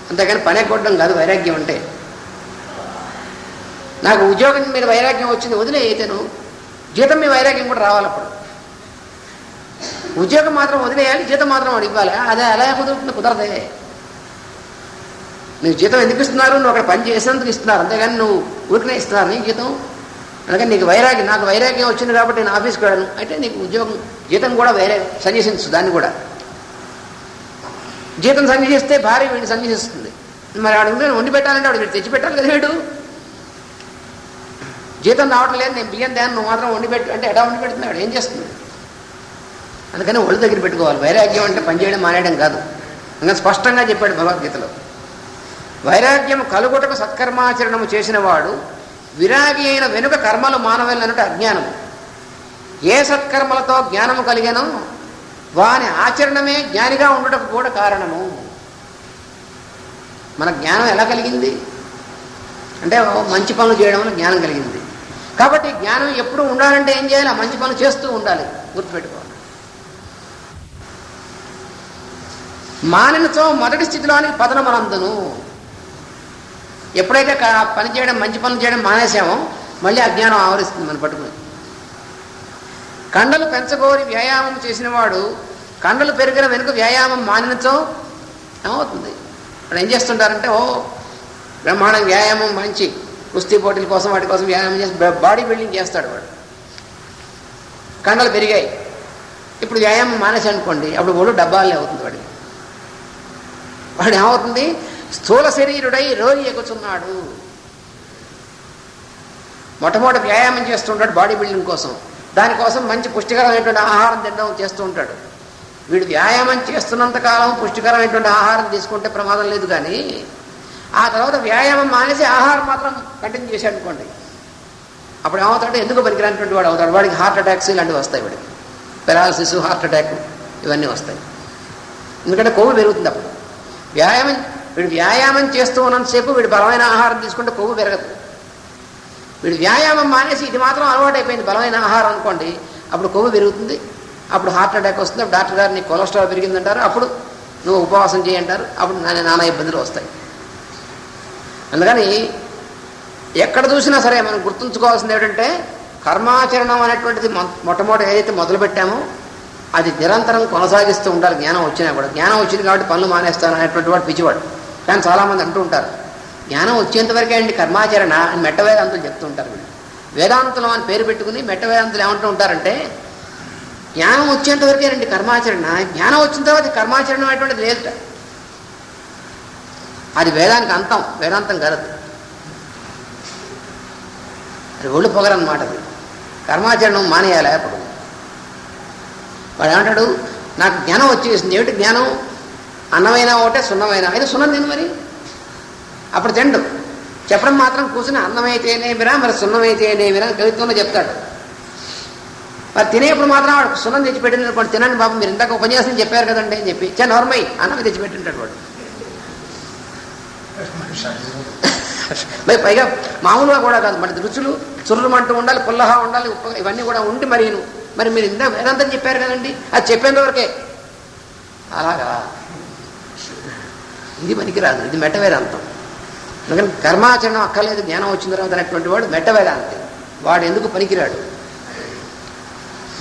అంతేకాని పని ఎక్కొట్టడం కాదు వైరాగ్యం అంటే. నాకు ఉద్యోగం మీద వైరాగ్యం వచ్చింది వదిలేయను, జీతం మీద వైరాగ్యం కూడా రావాలి. అప్పుడు ఉద్యోగం మాత్రం వదిలేయాలి, జీతం మాత్రం వాడు ఇవ్వాలి. అదే ఎలా కుదురుతుంది? కుదరదే. నీకు జీతం ఎందుకు ఇస్తున్నారు? నువ్వు అక్కడ పని చేసేందుకు ఇస్తున్నారు, అంతేగాని నువ్వు ఊరికనే ఇస్తున్నారు నీకు జీతం. అందుకని నీకు వైరాగ్యం, నాకు వైరాగ్యం వచ్చింది కాబట్టి నేను ఆఫీస్కి వెళ్ళను అయితే నీకు ఉద్యోగం జీతం కూడా వేరే సన్యసించు. దాన్ని కూడా జీతం సన్యసిస్తే భార్య వీడిని సన్యసిస్తుంది. మరి వాడు వండి పెట్టాలంటే వాడు వీడు తెచ్చిపెట్టాలి కదా. వీడు జీతం రావటం లేదు, నేను బియ్యం దాన్ని నువ్వు మాత్రం వండి పెట్టు అంటే ఎలా వండి పెడుతుంది? వాడు ఏం చేస్తుంది? అందుకని ఒళ్ళు దగ్గర పెట్టుకోవాలి. వైరాగ్యం అంటే పనిచేయడం మానేయడం కాదు. ఇంకా స్పష్టంగా చెప్పాడు భగవద్గీతలో. వైరాగ్యం కలుగుటకు సత్కర్మాచరణము చేసిన వాడు విరాగి అయిన వెనుక కర్మలు మానవెళ్ళనుట అజ్ఞానము. ఏ సత్కర్మలతో జ్ఞానము కలిగానో వాని ఆచరణమే జ్ఞానిగా ఉండుటకు కూడా కారణము. మన జ్ఞానం ఎలా కలిగింది అంటే మంచి పనులు చేయడం వల్ల జ్ఞానం కలిగింది. కాబట్టి జ్ఞానం ఎప్పుడు ఉండాలంటే ఏం చేయాలి? ఆ మంచి పనులు చేస్తూ ఉండాలి. గుర్తుపెట్టుకోవాలి. మానినతో మొదటి స్థితిలోనికి పతనమనందును. ఎప్పుడైతే పని చేయడం మంచి పనులు చేయడం మానేసామో మళ్ళీ అజ్ఞానం ఆవరిస్తుంది మనం పట్టుకుని. కండలు పెంచగోరి వ్యాయామం చేసిన వాడు కండలు పెరిగిన వెనుక వ్యాయామం మానినతో ఏమవుతుంది? వాడు ఏం చేస్తుంటారంటే బ్రహ్మాండం వ్యాయామం మంచి కుస్తీ పోటీల కోసం వాటి కోసం వ్యాయామం చేసి బాడీ బిల్డింగ్ చేస్తాడు వాడు. కండలు పెరిగాయి, ఇప్పుడు వ్యాయామం మానేసి అనుకోండి, అప్పుడు ఒళ్ళు డబ్బాలే అవుతుంది వాడికి. వాడు ఏమవుతుంది? స్థూల శరీరుడై రోగి ఎక్కుతున్నాడు. మొట్టమొదటి వ్యాయామం చేస్తుంటాడు బాడీ బిల్డింగ్ కోసం, దానికోసం మంచి పుష్టికరమైనటువంటి ఆహారం తినడం చేస్తూ ఉంటాడు. వీడు వ్యాయామం చేస్తున్నంతకాలం పుష్టికరమైనటువంటి ఆహారం తీసుకుంటే ప్రమాదం లేదు, కానీ ఆ తర్వాత వ్యాయామం మానేసి ఆహారం మాత్రం కంటిన్యూ చేశాడు అనుకోండి, అప్పుడు ఏమవుతాడు? ఎందుకు పనికిరానటువంటి వాడు అవుతాడు. వాడికి హార్ట్ అటాక్స్ ఇలాంటివి వస్తాయి. వాడికి పెరాలసిస్, హార్ట్ అటాక్ ఇవన్నీ వస్తాయి. ఎందుకంటే కొవ్వు పెరుగుతుంది. అప్పుడు వీడు వ్యాయామం చేస్తూ ఉన్నంతసేపు వీడు బలమైన ఆహారం తీసుకుంటే కొవ్వు పెరగదు. వీడు వ్యాయామం మానేసి ఇది మాత్రం అలవాటు అయిపోయింది బలమైన ఆహారం అనుకోండి, అప్పుడు కొవ్వు పెరుగుతుంది, అప్పుడు హార్ట్ అటాక్ వస్తుంది. డాక్టర్ గారు నీకు కొలెస్ట్రాల్ పెరిగిందంటారు, అప్పుడు నువ్వు ఉపవాసం చేయంటారు, అప్పుడు నానా ఇబ్బందులు వస్తాయి. అందుకని ఎక్కడ చూసినా సరే మనం గుర్తుంచుకోవాల్సింది ఏంటంటే కర్మాచరణం అనేటువంటిది మొట్టమొదటి ఏదైతే మొదలుపెట్టామో అది నిరంతరం కొనసాగిస్తూ ఉండాలి. జ్ఞానం వచ్చినా కూడా. జ్ఞానం వచ్చింది కాబట్టి పనులు మానేస్తాను అనేటువంటి వాడు పిచ్చివాడు. కానీ చాలామంది అంటూ ఉంటారు జ్ఞానం వచ్చేంతవరకే అండి కర్మాచరణ అని మెట్ట వేదాంతులు చెప్తూ ఉంటారు. వీళ్ళు వేదాంతులం అని పేరు పెట్టుకుని మెట్ట వేదాంతులు ఏమంటూ ఉంటారంటే జ్ఞానం వచ్చేంత వరకేనండి కర్మాచరణ. జ్ఞానం వచ్చిన తర్వాత కర్మాచరణం అటువంటిది లేదుట. అది వేదానికి అంతం, వేదాంతం కాదు. అది ఒళ్ళు పొగరన్నమాట. అది కర్మాచరణం మానేయాలి. అప్పుడు వాడు ఏమంటాడు, నాకు జ్ఞానం వచ్చేసింది. ఏమిటి జ్ఞానం? అన్నమైనా ఒకటే, సున్నమైనా అయితే సున్నం తిను. మరి అప్పుడు తిండు. చెప్పడం మాత్రం కూర్చుని అన్నమైతేనేమిరా మరి సున్నమైతేనేమిరా కవిత్వంలో చెప్తాడు. మరి తినేప్పుడు మాత్రం వాడు సున్నం తెచ్చిపెట్టిన వాడు తినండి బాబు, మీరు ఇందాక ఉపన్యాసం చెప్పారు కదండి అని చెప్పి నోర్మై అన్నం తెచ్చిపెట్టింటాడు వాడు. మరి పైగా మామూలుగా కూడా కాదు, మరి రుచులు చుర్రుమంటూ ఉండాలి, పుల్లహా ఉండాలి, ఉప్పు ఇవన్నీ కూడా ఉండి మరి మీరు ఇందాక వేదాంతం చెప్పారు కదండి, అది చెప్పేంత వరకే. అలాగా ఇది పనికిరాదు, ఇది మెట్ట వేదాంతం. అందుకని కర్మాచరణం అక్కర్లేదు జ్ఞానం వచ్చిన తర్వాత అనేటువంటి వాడు మెట్ట వేదాంతి. వాడు ఎందుకు పనికిరాడు?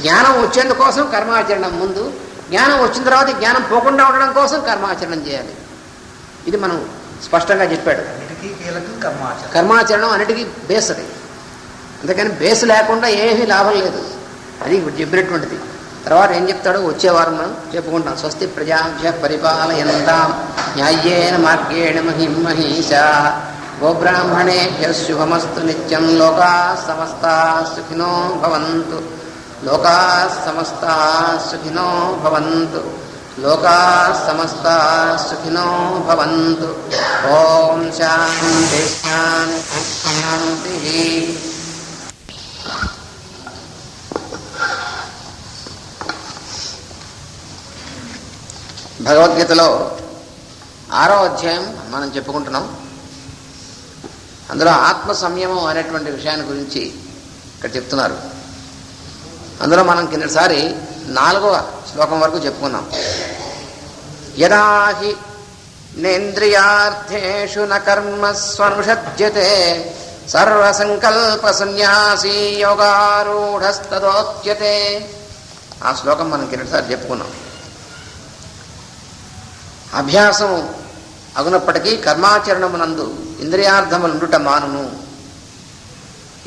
జ్ఞానం వచ్చేందుకోసం కర్మాచరణం ముందు, జ్ఞానం వచ్చిన తర్వాత జ్ఞానం పోకుండా ఉండడం కోసం కర్మాచరణం చేయాలి. ఇది మనం స్పష్టంగా చెప్పాడు. కర్మాచరణం అన్నిటికీ బేస్ అది. అందుకని బేస్ లేకుండా ఏమీ లాభం లేదు. అది ఇప్పుడు చెప్పినటువంటిది. తర్వాత ఏం చెప్తాడో వచ్చే వారం మనం చెప్పుకుంటాం. స్వస్తి ప్రజాభ్య పరిపాలయంతాం న్యాయేన మార్గేణ మహిం మహీషా గోబ్రాహ్మణేభ్య శుభమస్తు నిత్యం. లోకా సమస్తా సుఖినో భవంతు. లోకా సమస్తా సుఖినో భవంతు. లోకా సమస్తా సుఖినో భవంతు. ఓం శాంతి శాంతి శాంతి. భగవద్గీతలో 6వ అధ్యాయం మనం చెప్పుకుంటున్నాం. అందులో ఆత్మ సంయమం అనేటువంటి విషయాన్ని గురించి ఇక్కడ చెప్తున్నారు. అందులో మనం కిందసారి 4వ శ్లోకం వరకు చెప్పుకున్నాం. యదా హి నేంద్రియార్థేషు న కర్మస్వనుషజ్యతే సర్వసంకల్ప సన్యాసీ యోగారూఢస్తదోచ్యతే. ఆ శ్లోకం మనం కిందసారి చెప్పుకున్నాం. అభ్యాసం అగునప్పటికీ కర్మాచరణమునందు ఇంద్రియార్థములుండుట మానును.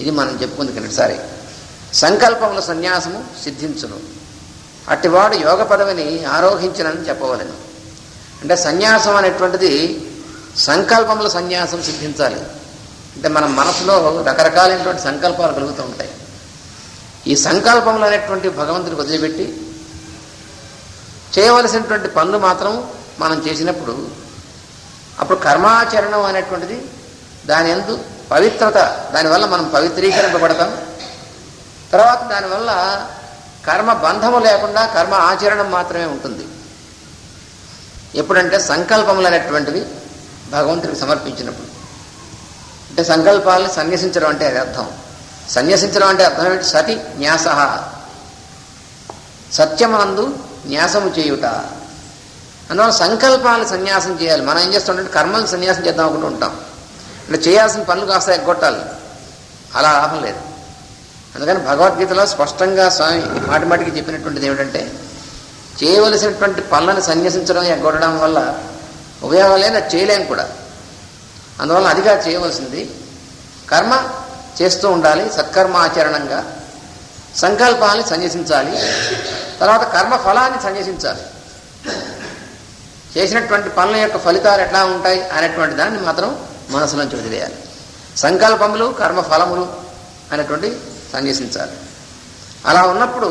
ఇది మనం చెప్పుకుంది కిందసారి. సంకల్పముల సన్యాసము సిద్ధించును. అట్టివాడు యోగ పదవిని ఆరోహించినని చెప్పవలెను. అంటే సన్యాసం అనేటువంటిది సంకల్పముల సన్యాసం సిద్ధించాలి. అంటే మన మనసులో రకరకాలైనటువంటి సంకల్పాలు కలుగుతూ ఉంటాయి. ఈ సంకల్పములు అనేటువంటి భగవంతుడికి వదిలిపెట్టి చేయవలసినటువంటి పనులు మాత్రం మనం చేసినప్పుడు అప్పుడు కర్మాచరణం అనేటువంటిది దాని యందు పవిత్రత, దానివల్ల మనం పవిత్రీకరింపబడతాం. తర్వాత దానివల్ల కర్మ బంధము లేకుండా కర్మ ఆచరణం మాత్రమే ఉంటుంది. ఎప్పుడంటే సంకల్పములు అనేటువంటివి భగవంతుడికి సమర్పించినప్పుడు. అంటే సంకల్పాలని సన్యసించడం అంటే అది అర్థం. సన్యసించడం అంటే అర్థం ఏంటి? సతి న్యాస, సత్యమనందు న్యాసము చేయుట. అందువల్ల సంకల్పాలు సన్యాసం చేయాలి. మనం ఏం చేస్తామంటే కర్మలు సన్యాసం చేద్దాం అనుకుంటూ ఉంటాం. అంటే చేయాల్సిన పనులు కాస్త ఎగ్గొట్టాలి. అలా లాభం లేదు. అందుకని భగవద్గీతలో స్పష్టంగా స్వామి మాటిమాటికి చెప్పినటువంటిది ఏమిటంటే చేయవలసినటువంటి పనులను సన్యసించడం ఎగ్గొట్టడం వల్ల ఉపయోగాలేని అది చేయలేం కూడా. అందువల్ల అదిగా చేయవలసింది కర్మ చేస్తూ ఉండాలి సత్కర్మాచరణంగా. సంకల్పాన్ని సన్యసించాలి. తర్వాత కర్మ ఫలాన్ని సన్యసించాలి. చేసినటువంటి పనుల యొక్క ఫలితాలు ఎట్లా ఉంటాయి అనేటువంటి దాన్ని మాత్రం మనసులోంచి వదిలేయాలి. సంకల్పములు కర్మ ఫలములు అనేటువంటి సన్యసించాలి. అలా ఉన్నప్పుడు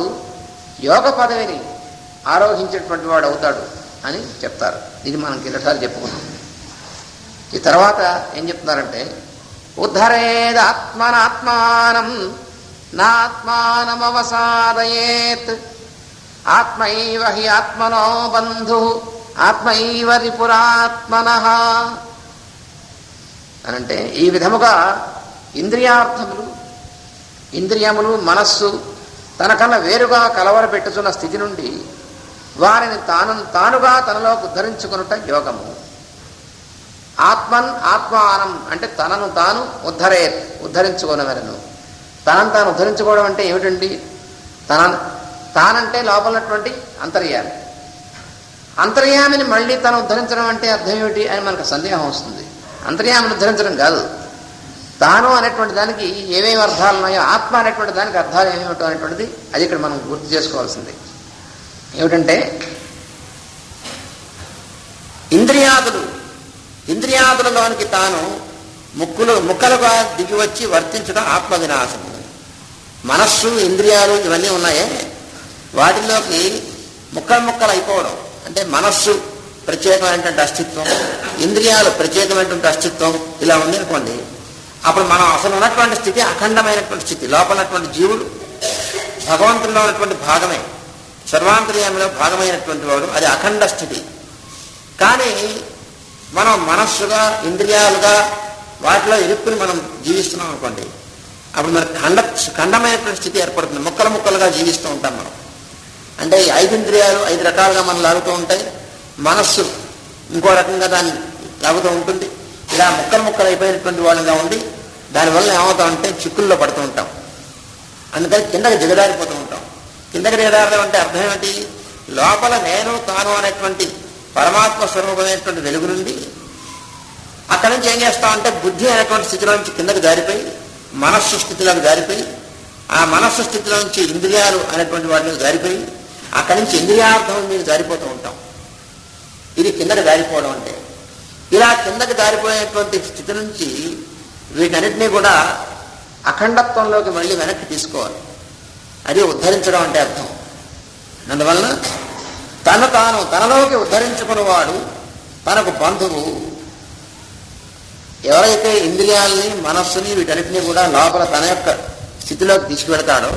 యోగ పదవిని ఆరోహించేటువంటి వాడు అవుతాడు అని చెప్తారు. ఇది మనం కిందసారి చెప్పుకున్నాం. ఈ తర్వాత ఏం చెప్తున్నారంటే ఉద్ధరేదాత్మనాత్మానం నాత్మానమవసాదయేత్ ఆత్మైవ హి ఆత్మనో బంధు ఆత్మైవ రిపురాత్మనః అనంటే ఈ విధముగా ఇంద్రియార్థములు, ఇంద్రియములు, మనస్సు తనకన్నా వేరుగా కలవరపెట్టుచున్న స్థితి నుండి వారిని తానుగా తనలోకి ఉద్ధరించుకొనుట యోగము. ఆత్మన్ ఆత్మానం అంటే తనను తాను ఉద్ధరించుకోనవలను. తనను తాను ఉద్ధరించుకోవడం అంటే ఏమిటండి? తానంటే లోపలన్నటువంటి అంతర్యామి. అంతర్యామిని మళ్ళీ తను ఉద్ధరించడం అంటే అర్థం ఏమిటి అని మనకు సందేహం వస్తుంది. అంతర్యామిని ఉద్ధరించడం కాదు, తాను అనేటువంటి దానికి ఏమేమి అర్థాలు ఉన్నాయో, ఆత్మ అనేటువంటి దానికి అర్థాలు ఏమేమిటో అనేటువంటిది అది ఇక్కడ మనం గుర్తు చేసుకోవాల్సింది. ఏమిటంటే ఇంద్రియాదులలోనికి తాను ముక్కలుగా దిగి వచ్చి వర్తించడం ఆత్మ వినాశము. మనస్సు, ఇంద్రియాలు ఇవన్నీ ఉన్నాయే, వాటిలోకి ముక్కలు అయిపోవడం. అంటే మనస్సు ప్రత్యేకమైనటువంటి అస్తిత్వం, ఇంద్రియాలు ప్రత్యేకమైనటువంటి అస్తిత్వం ఇలా ఉంది అనుకోండి. అప్పుడు మనం అసలు ఉన్నటువంటి స్థితి అఖండమైనటువంటి స్థితి. లోపల ఉన్నటువంటి జీవుడు భగవంతుల్లో ఉన్నటువంటి భాగమే, సర్వాంతర్యామిలో భాగమైనటువంటి వాడు. అది అఖండ స్థితి. కానీ మనం మనస్సుగా, ఇంద్రియాలుగా వాటిలో ఇరుక్కుని మనం జీవిస్తున్నాం అనుకోండి, అప్పుడు మనకు ఖండమైనటువంటి స్థితి ఏర్పడుతుంది. ముక్కలుగా జీవిస్తూ ఉంటాం మనం. అంటే 5 ఇంద్రియాలు 5 రకాలుగా మనం లాగుతూ ఉంటాయి, మనస్సు ఇంకో రకంగా దాన్ని లాగుతూ ఉంటుంది. ఇలా ముక్కలు అయిపోయినటువంటి వాళ్ళగా ఉండి దానివల్ల ఏమవుతామంటే చిక్కుల్లో పడుతూ ఉంటాం. అందుకని కిందకి దిగదారిపోతూ ఉంటాం. కిందకి దిగదారడం అంటే అర్థం ఏమిటి? లోపల నేను తాను అనేటువంటి పరమాత్మ స్వరూపమైనటువంటి వెలుగు నుండి అక్కడి నుంచి ఏం చేస్తామంటే బుద్ధి అనేటువంటి స్థితిలో నుంచి కిందకి జారిపోయి మనస్సు స్థితిలోకి జారిపోయి, ఆ మనస్సు స్థితిలో నుంచి ఇంద్రియాలు అనేటువంటి వాటిని జారిపోయి అక్కడి నుంచి ఇంద్రియార్థం మీద జారిపోతూ ఉంటాం. ఇది కిందకి జారిపోవడం అంటే. ఇలా కిందకి జారిపోయేటువంటి స్థితి నుంచి వీటన్నిటినీ కూడా అఖండత్వంలోకి మళ్ళీ వెనక్కి తీసుకోవాలి. అది ఉద్ధరించడం అంటే అర్థం. అందువలన తనలోకి ఉద్ధరించుకున్నవాడు తనకు బంధువు. ఎవరైతే ఇంద్రియాలని, మనస్సుని, వీటన్నిటినీ కూడా లోపల తన యొక్క స్థితిలోకి తీసుకువెడతాడో